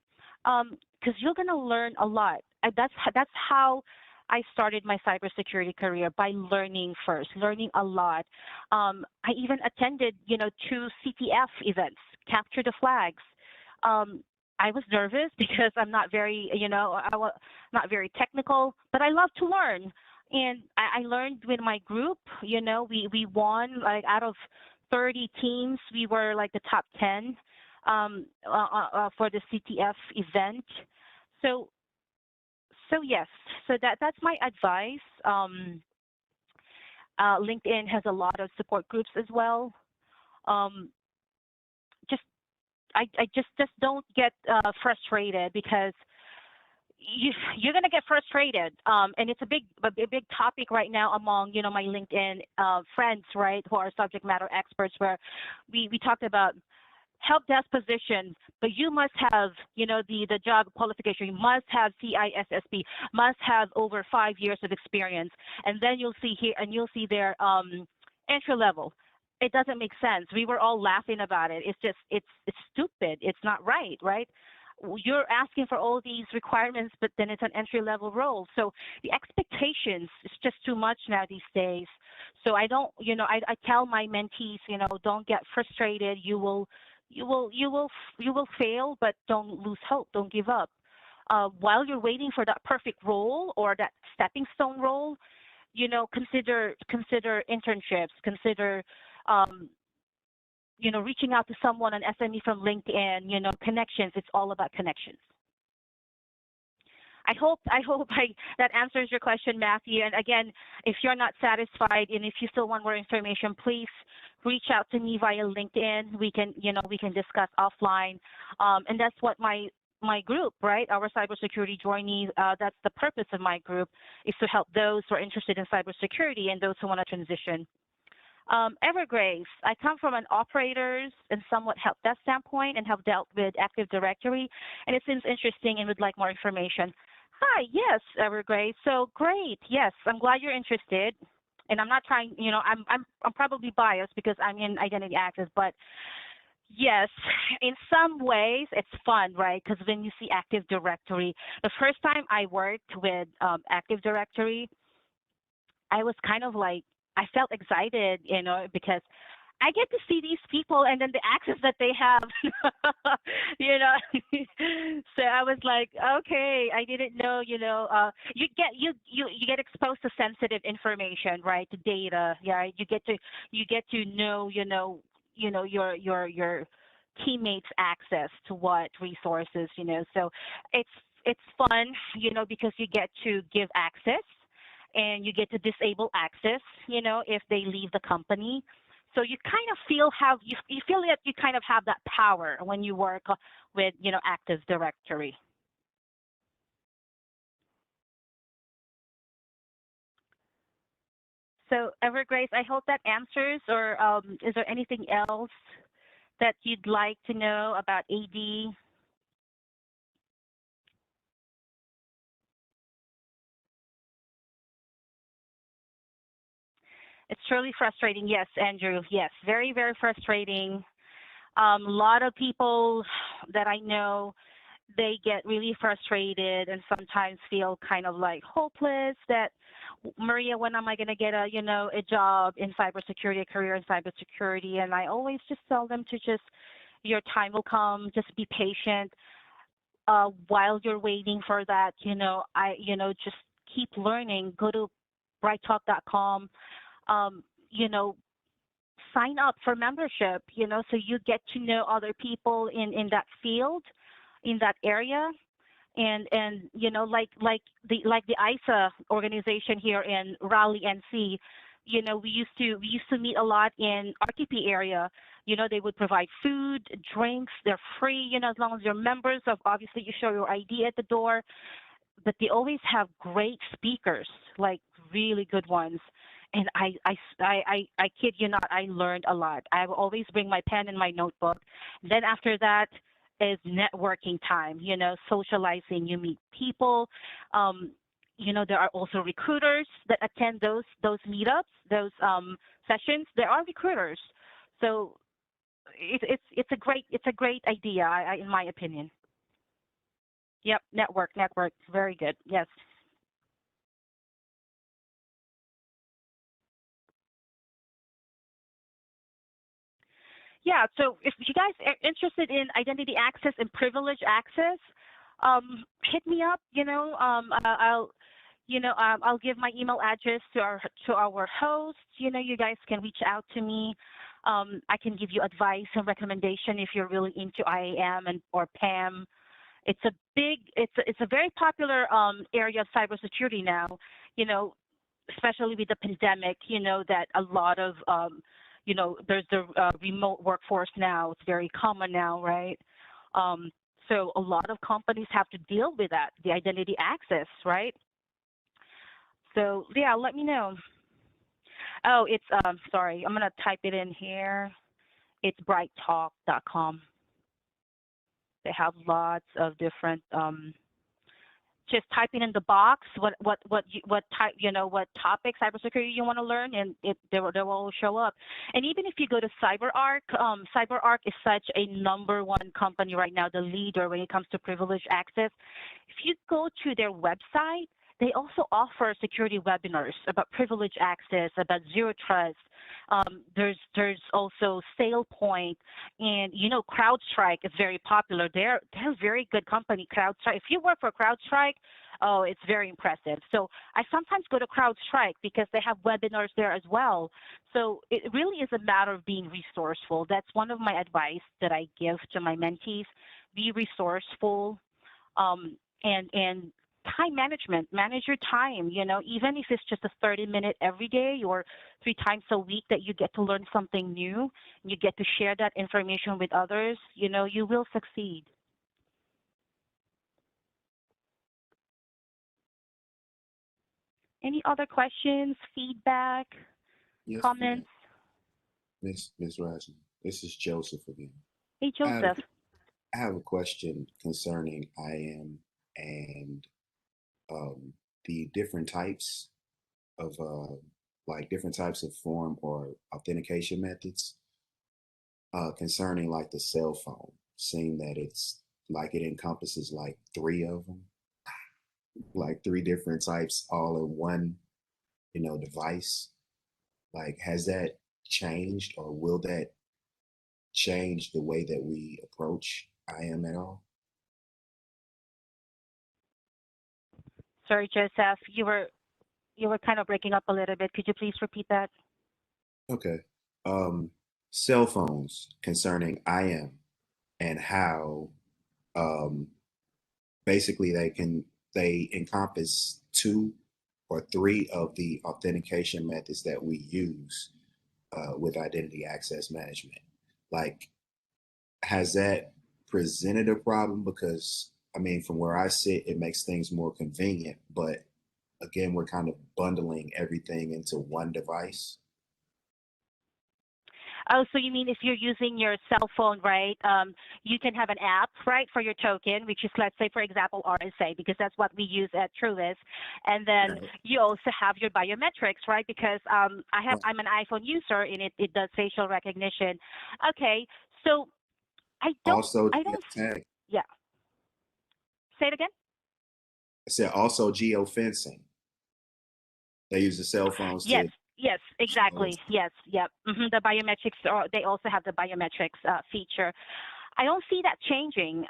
because you're going to learn a lot. That's how I started my cybersecurity career, by learning first, learning a lot. I even attended, 2 CTF events, Capture the Flags. I was nervous because I'm not very, not very technical, but I love to learn. And I learned with my group, we won like out of 30 teams, we were like the top 10 for the CTF event. So yes, so that's my advice. LinkedIn has a lot of support groups as well. Just I just don't get frustrated, because you're gonna get frustrated, and it's a big topic right now among my LinkedIn friends, right, who are subject matter experts, where we talked about help desk position, but you must have the job qualification. You must have CISSP, must have over 5 years of experience, and then you'll see here and you'll see their entry level. It doesn't make sense. We were all laughing about it. It's just it's stupid. It's not right, right? You're asking for all these requirements, but then it's an entry level role. So the expectations is just too much now these days. So I don't, I tell my mentees, don't get frustrated. You will fail, but don't lose hope. Don't give up. While you're waiting for that perfect role or that stepping stone role, consider internships. Consider reaching out to someone, an SME from LinkedIn, connections. It's all about connections. I hope that answers your question, Matthew. And again, if you're not satisfied and if you still want more information, please reach out to me via LinkedIn. We can discuss offline. And that's what my group, right? Our cybersecurity journey. That's the purpose of my group, is to help those who are interested in cybersecurity and those who want to transition. Evergrace, I come from an operators and somewhat help desk standpoint and have dealt with Active Directory, and it seems interesting and would like more information. Hi, yes, Evergrace. So great. Yes, I'm glad you're interested. And I'm not trying, I'm probably biased because I'm in identity access, but yes, in some ways it's fun, right? Because when you see Active Directory, the first time I worked with Active Directory, I was kind of like, I felt excited, because I get to see these people and then the access that they have, So I was like, okay, I didn't know, you get exposed to sensitive information, right? To data, yeah. You get to know, your teammates' access to what resources, So it's fun, because you get to give access. And you get to disable access, if they leave the company. So you kind of feel you feel that you kind of have that power when you work with, Active Directory. So Evergrace, I hope that answers, or is there anything else that you'd like to know about AD? It's truly frustrating. Yes, Andrew. Yes, very, very frustrating. A lot of people that I know, they get really frustrated and sometimes feel kind of like hopeless that, Maria, when am I going to get a job in cybersecurity, a career in cybersecurity? And I always just tell them to just, your time will come, just be patient. While you're waiting for that, just keep learning. Go to brighttalk.com. Sign up for membership, so you get to know other people in that field, in that area. And like the ISA organization here in Raleigh, NC, we used to meet a lot in RTP area. They would provide food, drinks, they're free, as long as you're members of, obviously you show your ID at the door, but they always have great speakers, like really good ones. And I kid you not, I learned a lot. I will always bring my pen and my notebook. Then after that is networking time, socializing. You meet people. There are also recruiters that attend those meetups, those sessions. There are recruiters. So it's a great idea, in my opinion. Yep, network, very good. Yes. Yeah, so if you guys are interested in identity access and privilege access, hit me up. I'll give my email address to our host. You guys can reach out to me. I can give you advice and recommendation if you're really into IAM or PAM. It's a very popular area of cybersecurity now. Especially with the pandemic. That a lot of there's the remote workforce now. It's very common now, right? So a lot of companies have to deal with that, the identity access, right? So yeah, let me know. Oh, it's sorry, I'm gonna type it in here. It's brighttalk.com. They have lots of different just typing in the box what type what topic cybersecurity you want to learn, and they will all show up. And even if you go to CyberUp, CyberUp is such a #1 company right now, the leader when it comes to privileged access. If you go to their website, they also offer security webinars about privileged access, about zero trust. There's also SailPoint, and CrowdStrike is very popular. They're a very good company, CrowdStrike. If you work for CrowdStrike, oh, it's very impressive. So I sometimes go to CrowdStrike because they have webinars there as well. So it really is a matter of being resourceful. That's one of my advice that I give to my mentees. Be resourceful, and time management. Manage your time, even if it's just a 30-minute every day or 3 times a week that you get to learn something new, and you get to share that information with others, you will succeed. Any other questions, feedback, Yes, comments? Miss Rasner. This is Joseph again. Hey, Joseph. I have a question concerning IAM and the different types of different types of form or authentication methods concerning like the cell phone, seeing that it's like it encompasses like 3 of them, like 3 different types all in one, device. Like, has that changed, or will that change the way that we approach IAM at all? Sorry, Joseph, you were kind of breaking up a little bit. Could you please repeat that? Okay. Cell phones concerning IAM and how um, basically they encompass 2 or 3 of the authentication methods that we use with identity access management. Like, has that presented a problem? Because I mean, from where I sit, it makes things more convenient, but again, we're kind of bundling everything into one device. Oh, so you mean if you're using your cell phone, right? You can have an app, right, for your token, which is, let's say, for example, RSA, because that's what we use at Truist. And then Right. you also have your biometrics, right? Because I'm an iPhone user, and it does facial recognition. Okay, so I don't, Also, I don't, geotag. yeah. Say it again. I said also geofencing. They use the cell phones Yes, to yes, show exactly. us. Yes, yep. The biometrics, they also have the biometrics feature. I don't see that changing.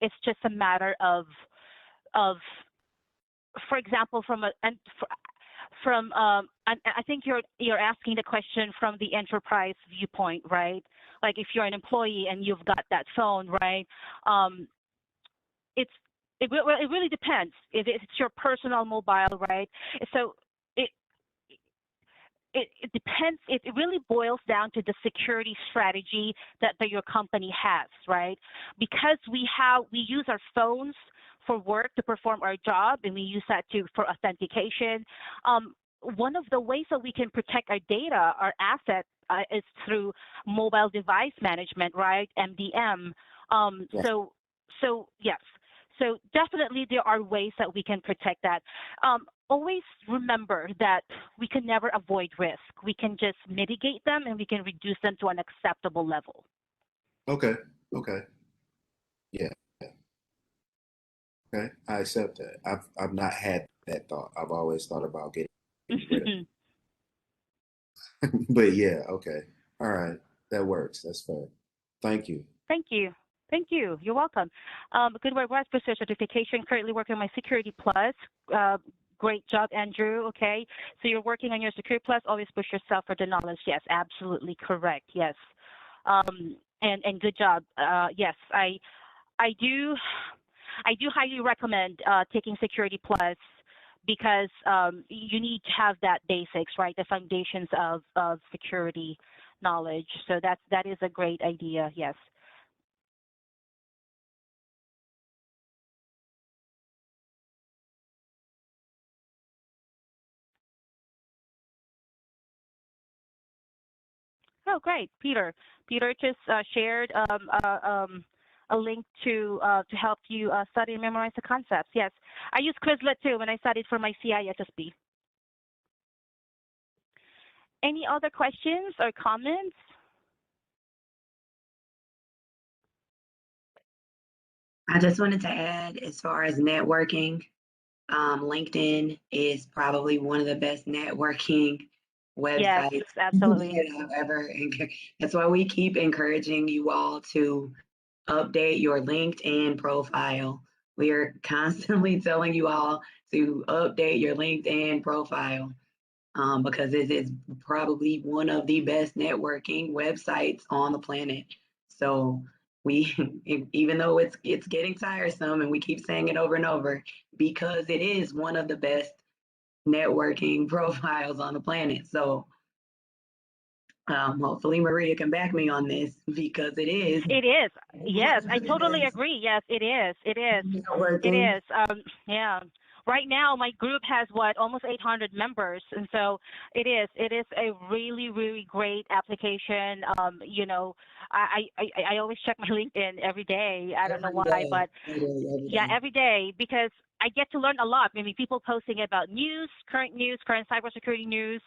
It's just a matter of, for example, I think you're asking the question from the enterprise viewpoint, right? Like if you're an employee and you've got that phone, right? It's it really depends. If it's your personal mobile, right? So it it depends. It really boils down to the security strategy that your company has, right? Because we use our phones for work to perform our job, and we use that for authentication. One of the ways that we can protect our data, our assets, is through mobile device management, right? MDM. Yes. So yes. So definitely there are ways that we can protect that. Always remember that we can never avoid risk. We can just mitigate them, and we can reduce them to an acceptable level. Okay. Okay. Yeah. Okay. I accept that. I've not had that thought. I've always thought about getting rid of But yeah, okay. All right. That works. That's fair. Thank you. Thank you. Thank you. You're welcome. Good work. West Pursuit certification. Currently working on my Security Plus. Great job, Andrew. Okay. So you're working on your Security Plus. Always push yourself for the knowledge. Yes, absolutely correct. Yes. And good job. Yes, I do highly recommend taking Security Plus because you need to have that basics, right? The foundations of security knowledge. So that is a great idea. Yes. Oh, great, Peter. Peter just shared a link to help you study and memorize the concepts. Yes, I use Quizlet too when I studied for my CISSP. Any other questions or comments? I just wanted to add, as far as networking, LinkedIn is probably one of the best networking Yes, websites absolutely. that I've ever. That's why we keep encouraging you all to update your LinkedIn profile. We are constantly telling you all to update your LinkedIn profile because it is probably one of the best networking websites on the planet. So we, even though it's getting tiresome, and we keep saying it over and over, because it is one of the best networking profiles on the planet. So hopefully Maria can back me on this because it is It is. one Yes, of I the totally best agree. Yes, it is. It is. It networking. is. Yeah. Right now, my group has what almost 800 members, and so it is. It is a really, really great application. I always check my LinkedIn every day. I don't know Every why, day, but every yeah, day. every day because I get to learn a lot. I mean, people posting about news, current cybersecurity news,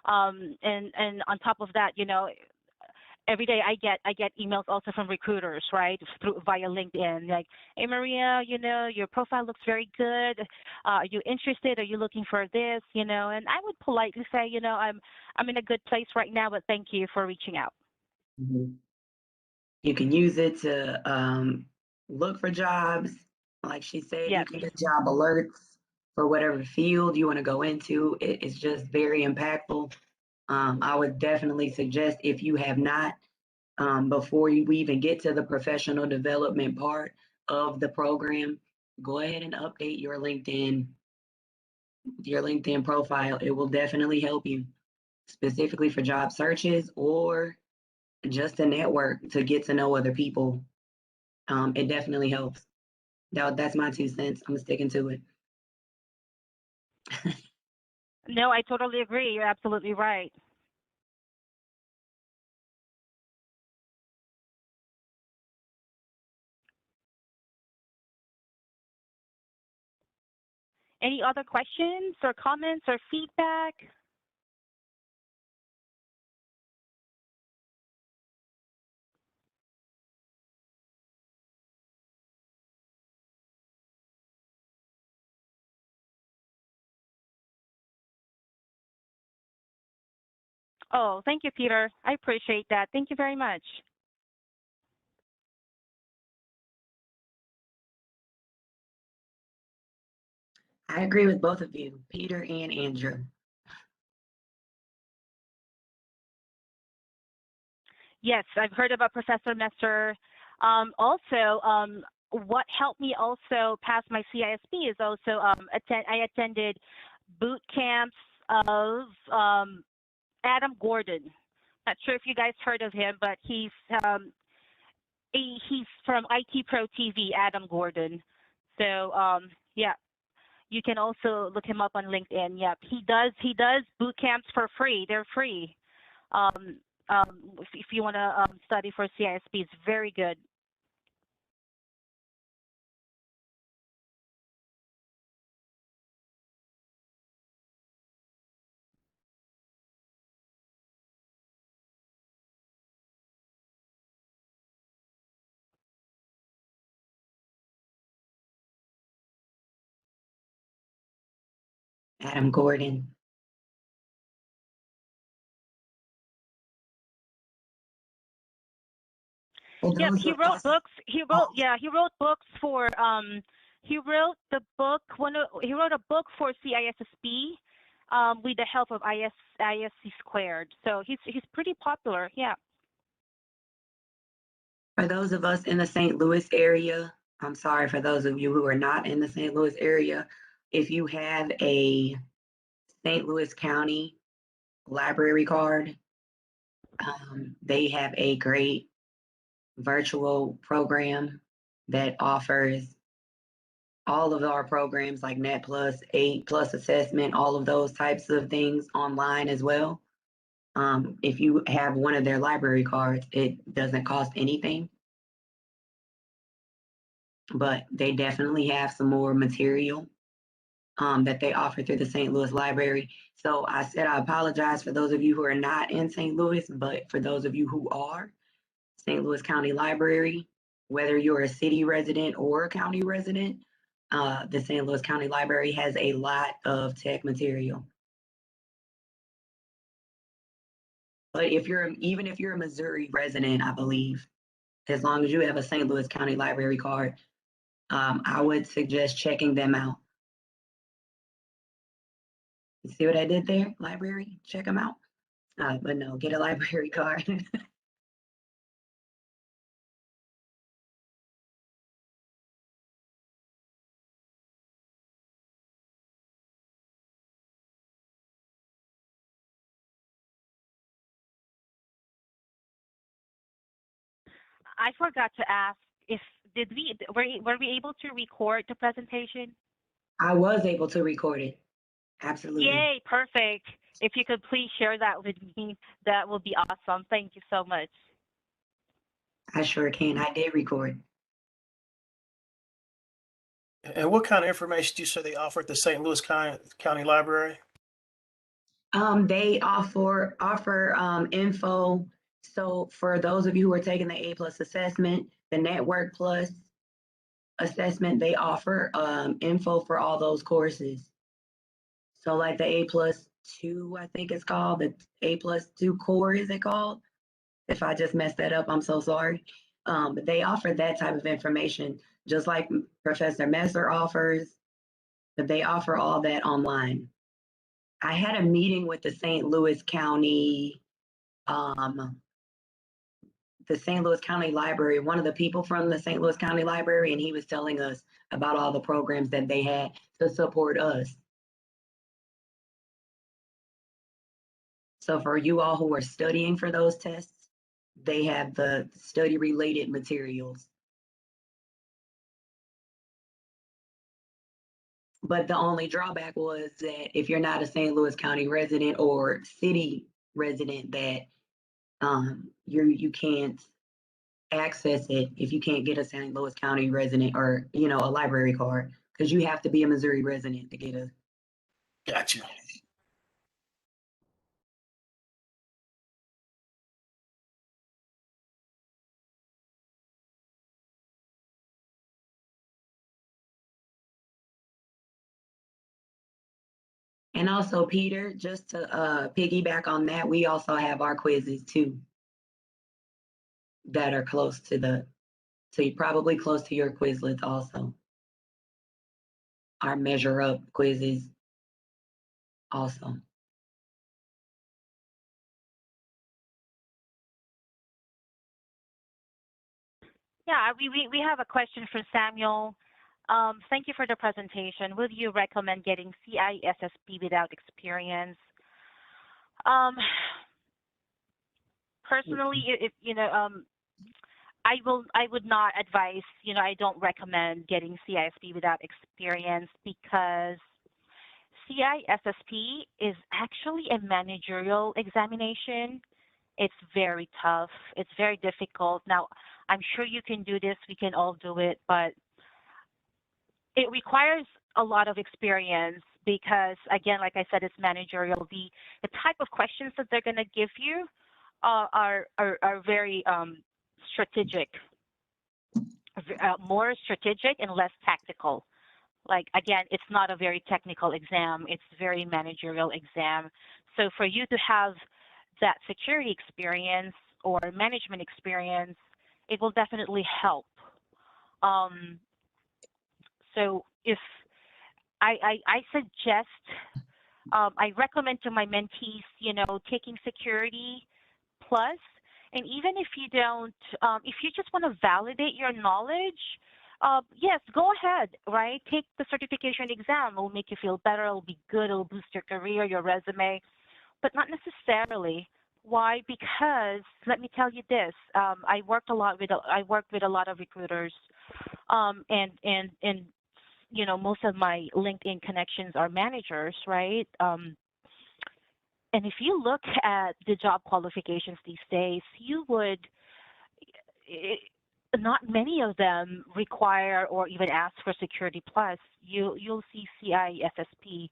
and on top of that, every day I get emails also from recruiters, right, through via LinkedIn, like, hey Maria, your profile looks very good. Are you interested? Are you looking for this? And I would politely say, I'm in a good place right now, but thank you for reaching out. Mhm. You can use it to look for jobs. Like she said, you Yes. can get job alerts for whatever field you want to go into. It's just very impactful. I would definitely suggest, if you have not, before we even get to the professional development part of the program, go ahead and update your LinkedIn profile. It will definitely help you, specifically for job searches or just to network, to get to know other people. It definitely helps. That's my 2 cents. I'm sticking to it. No, I totally agree. You're absolutely right. Any other questions or comments or feedback? Oh, thank you, Peter. I appreciate that. Thank you very much. I agree with both of you, Peter and Andrew. Yes, I've heard about Professor Messer. What helped me also pass my CISP is also I attended boot camps of Adam Gordon. Not sure if you guys heard of him, but he's from IT Pro TV, Adam Gordon. So yeah, you can also look him up on LinkedIn. Yep, he does boot camps for free. They're free. Um, if you want to study for CISP, it's very good. Adam Gordon. For Yep, those he of wrote us, books. He wrote books for he wrote the book he wrote a book for CISSP with the help of ISC squared. So he's pretty popular. Yeah. for those of us in the St. Louis area, I'm sorry for those of you who are not in the St. Louis area, if you have a St. Louis County library card, they have a great virtual program that offers all of our programs like Net Plus, 8 Plus Assessment, all of those types of things online as well. If you have one of their library cards, it doesn't cost anything, but they definitely have some more material that they offer through the St. Louis Library. So I said I apologize for those of you who are not in St. Louis, but for those of you who are, St. Louis County Library, whether you're a city resident or a county resident, the St. Louis County Library has a lot of tech material. But even if you're a Missouri resident, I believe, as long as you have a St. Louis County Library card, I would suggest checking them out. You see what I did there? Library, check them out. But no, get a library card. I forgot to ask if were we able to record the presentation? I was able to record it. Absolutely. Yay, perfect. If you could please share that with me, that would be awesome. Thank you so much. I sure can. I did record. And what kind of information do you say they offer at the St. Louis County Library? They offer info. So for those of you who are taking the A+ assessment, the Network Plus assessment, they offer info for all those courses. So like the A+2, I think it's called, the A+2 core, is it called? If I just messed that up, I'm so sorry. But they offer that type of information, just like Professor Messer offers, but they offer all that online. I had a meeting with the St. Louis County Library, one of the people from the St. Louis County Library, and he was telling us about all the programs that they had to support us. So for you all who are studying for those tests, they have the study related materials. But the only drawback was that if you're not a St. Louis County resident or city resident, that you can't access it if you can't get a St. Louis County resident or a library card, because you have to be a Missouri resident to get a. Gotcha. And also, Peter, just to piggyback on that, we also have our quizzes too that are close to probably close to your Quizlets also. Our MeasureUp quizzes also. Yeah, we have a question from Samuel. Thank you for the presentation. Would you recommend getting CISSP without experience? Personally, if I would not advise, I don't recommend getting CISSP without experience, because CISSP is actually a managerial examination. It's very tough. It's very difficult. Now, I'm sure you can do this. We can all do it, but it requires a lot of experience because, again, like I said, it's managerial. The type of questions that they're going to give you are very strategic, more strategic and less tactical. Like, again, it's not a very technical exam. It's a very managerial exam. So for you to have that security experience or management experience, it will definitely help. Um, so if I suggest, I recommend to my mentees, taking Security Plus, and even if you don't, if you just want to validate your knowledge, yes, go ahead, right? Take the certification exam. It will make you feel better. It will be good. It will boost your career, your resume, but not necessarily. Why? Because let me tell you this. I worked with a lot of recruiters, and most of my LinkedIn connections are managers, right? And if you look at the job qualifications these days, you would, it, not many of them require or even ask for Security Plus. You'll see CISSP.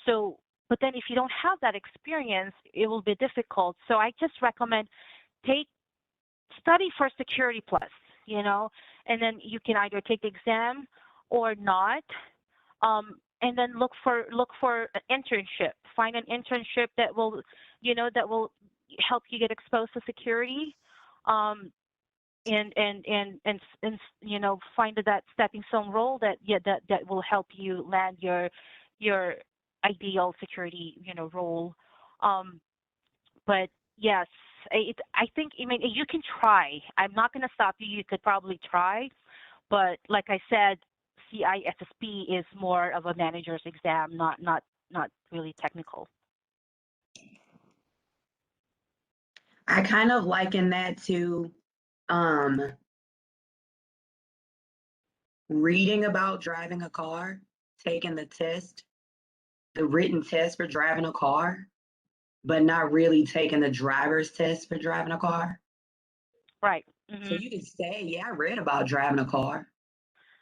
So, but then if you don't have that experience, it will be difficult. So I just recommend study for Security Plus, and then you can either take the exam or not. And then look for an internship. Find an internship that will help you get exposed to security, and find that stepping stone role that will help you land your ideal security role. But yes, I think, you can try. I'm not going to stop you. You could probably try, but like I said, CISSP is more of a manager's exam, not really technical. I kind of liken that to reading about driving a car, taking the written test for driving a car, but not really taking the driver's test for driving a car. Right. So Mm-hmm. you could say, yeah, I read about driving a car,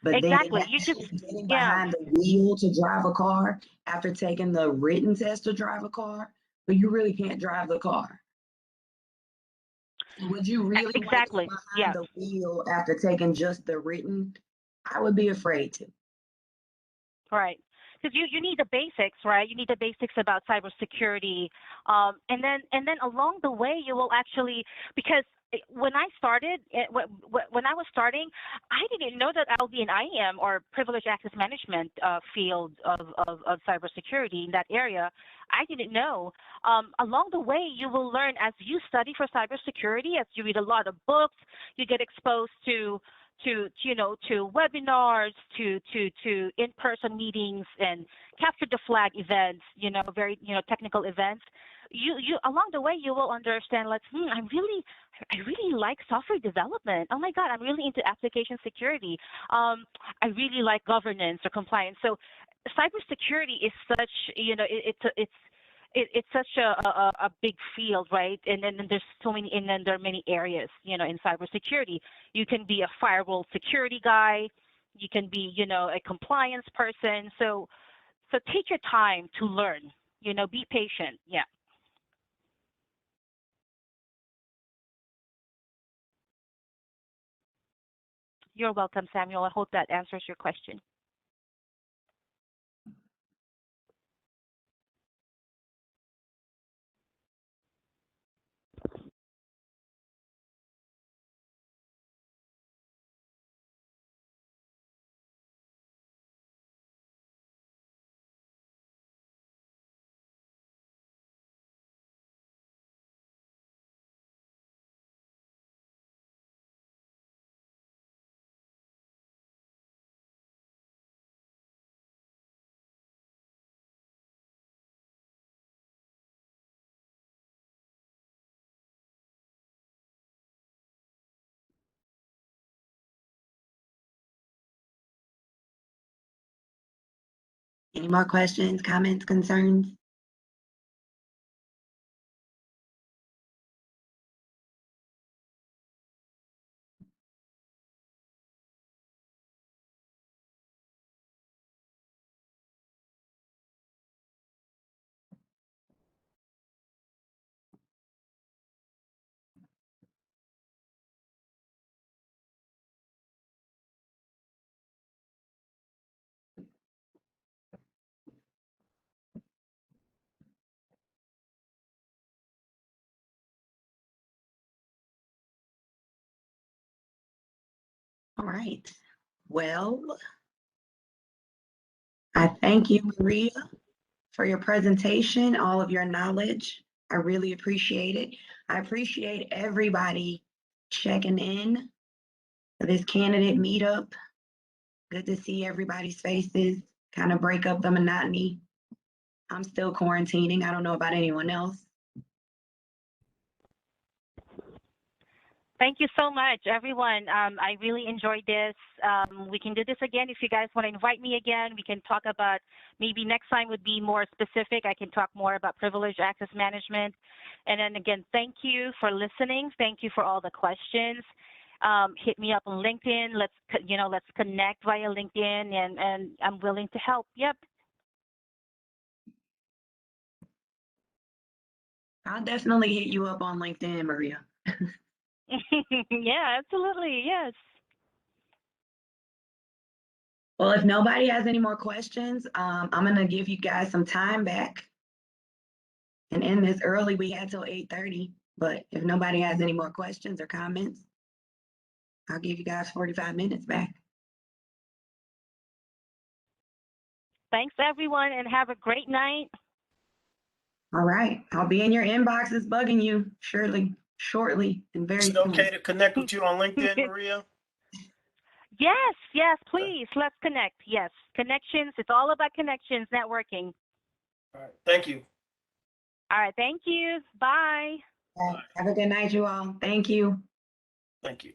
but then Exactly. You just, actually getting yeah. behind the wheel to drive a car after taking the written test to drive a car, but you really can't drive the car. Would you really want to get Exactly. behind Yeah. the wheel after taking just the written? I would be afraid to. Right. Because you need the basics, right? You need the basics about cybersecurity, and then along the way you will actually, because when I started, when I was starting, I didn't know that I'll be an IAM or privileged access management field of cybersecurity in that area. I didn't know. Along the way, you will learn as you study for cybersecurity, as you read a lot of books, you get exposed to webinars, to in-person meetings and capture the flag events, very technical events. You along the way you will understand, like, I really like software development. Oh my God, I'm really into application security. I really like governance or compliance. So cybersecurity is such, it's such a big field, right? And then there's so many, and then there are many areas, in cybersecurity. You can be a firewall security guy. You can be, a compliance person. So take your time to learn. Be patient. Yeah. You're welcome, Samuel. I hope that answers your question. Any more questions, comments, concerns? All right. Well, I thank you, Maria, for your presentation, all of your knowledge. I really appreciate it. I appreciate everybody checking in for this candidate meetup. Good to see everybody's faces, kind of break up the monotony. I'm still quarantining. I don't know about anyone else. Thank you so much, everyone. I really enjoyed this. We can do this again if you guys want to invite me again. We can talk about, maybe next time would be more specific. I can talk more about privileged access management. And then again, thank you for listening. Thank you for all the questions. Hit me up on LinkedIn. Let's connect via LinkedIn, and I'm willing to help. Yep. I'll definitely hit you up on LinkedIn, Maria. Yeah, absolutely. Yes. Well, if nobody has any more questions, I'm going to give you guys some time back and end this early. We had till 8:30, but if nobody has any more questions or comments, I'll give you guys 45 minutes back. Thanks, everyone, and have a great night. All right. I'll be in your inboxes bugging you shortly, and very Is it soon. okay to connect with you on LinkedIn, Maria? Yes, please. Let's connect. Yes, connections. It's all about connections, networking. All right. Thank you. All right. Thank you. Bye. Have a good night, you all. Thank you. Thank you.